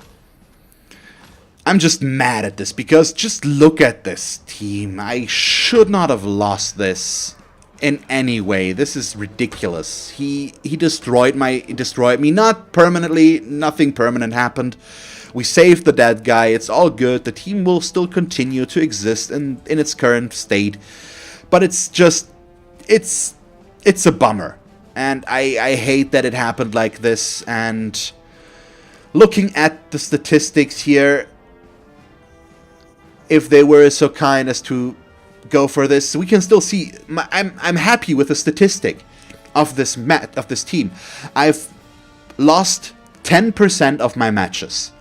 I'm just mad at this, because just look at this team. I should not have lost this in any way. This is ridiculous. He destroyed me, not permanently. Nothing permanent happened. We saved the dead guy. It's all good. The team will still continue to exist in its current state. But it's just... It's a bummer. And I hate that it happened like this. And looking at the statistics here, if they were so kind as to go for this, we can still see... I'm happy with the statistic of this team. I've lost 10% of my matches.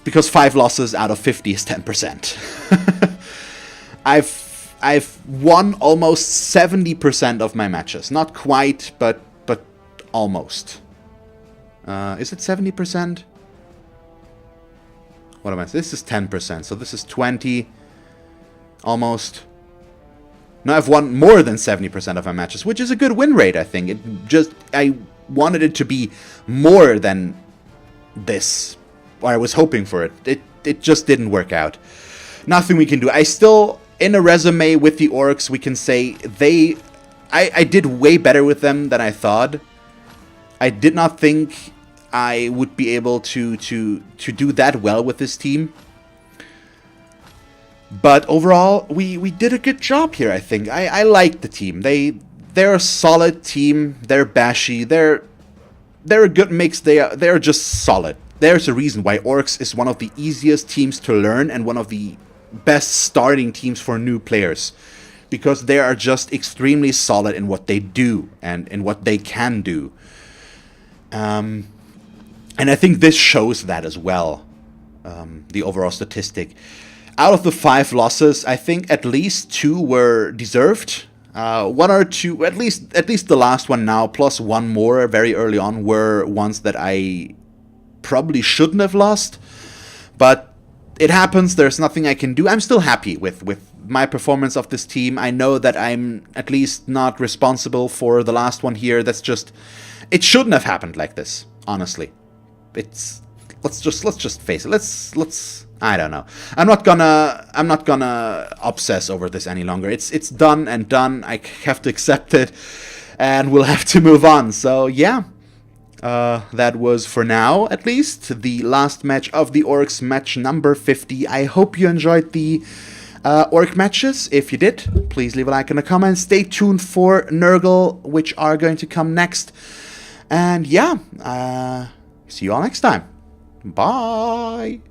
Because 5 losses out of 50 is 10%. I've won almost 70% of my matches. Not quite, but almost. Is it 70%? What am I? This is 10%, so this is 20. Almost. No, I've won more than 70% of my matches, which is a good win rate, I think. I wanted it to be more than this. Or I was hoping for it. It just didn't work out. Nothing we can do. I still, in a resume with the Orcs, we can say I did way better with them than I thought. I did not think I would be able to do that well with this team. But overall, we did a good job here, I think. I like the team. They're a solid team. They're bashy. They're a good mix. They're just solid. There's a reason why Orcs is one of the easiest teams to learn and one of the best starting teams for new players. Because they are just extremely solid in what they do and in what they can do. And I think this shows that as well, the overall statistic. out of the 5 losses, I think at least 2 were deserved. 1 or 2, at least the last one now, plus 1 more very early on, were ones that I probably shouldn't have lost. But it happens. There's nothing I can do. I'm still happy with my performance of this team. I know that I'm at least not responsible for the last one here. That's just, it shouldn't have happened like this. Honestly, let's just face it. Let's. I don't know. I'm not gonna obsess over this any longer. It's done and done. I have to accept it, and we'll have to move on. So yeah. That was, for now at least, the last match of the Orcs, match number 50. I hope you enjoyed the Orc matches. If you did, please leave a like and a comment. Stay tuned for Nurgle, which are going to come next. And yeah, see you all next time. Bye!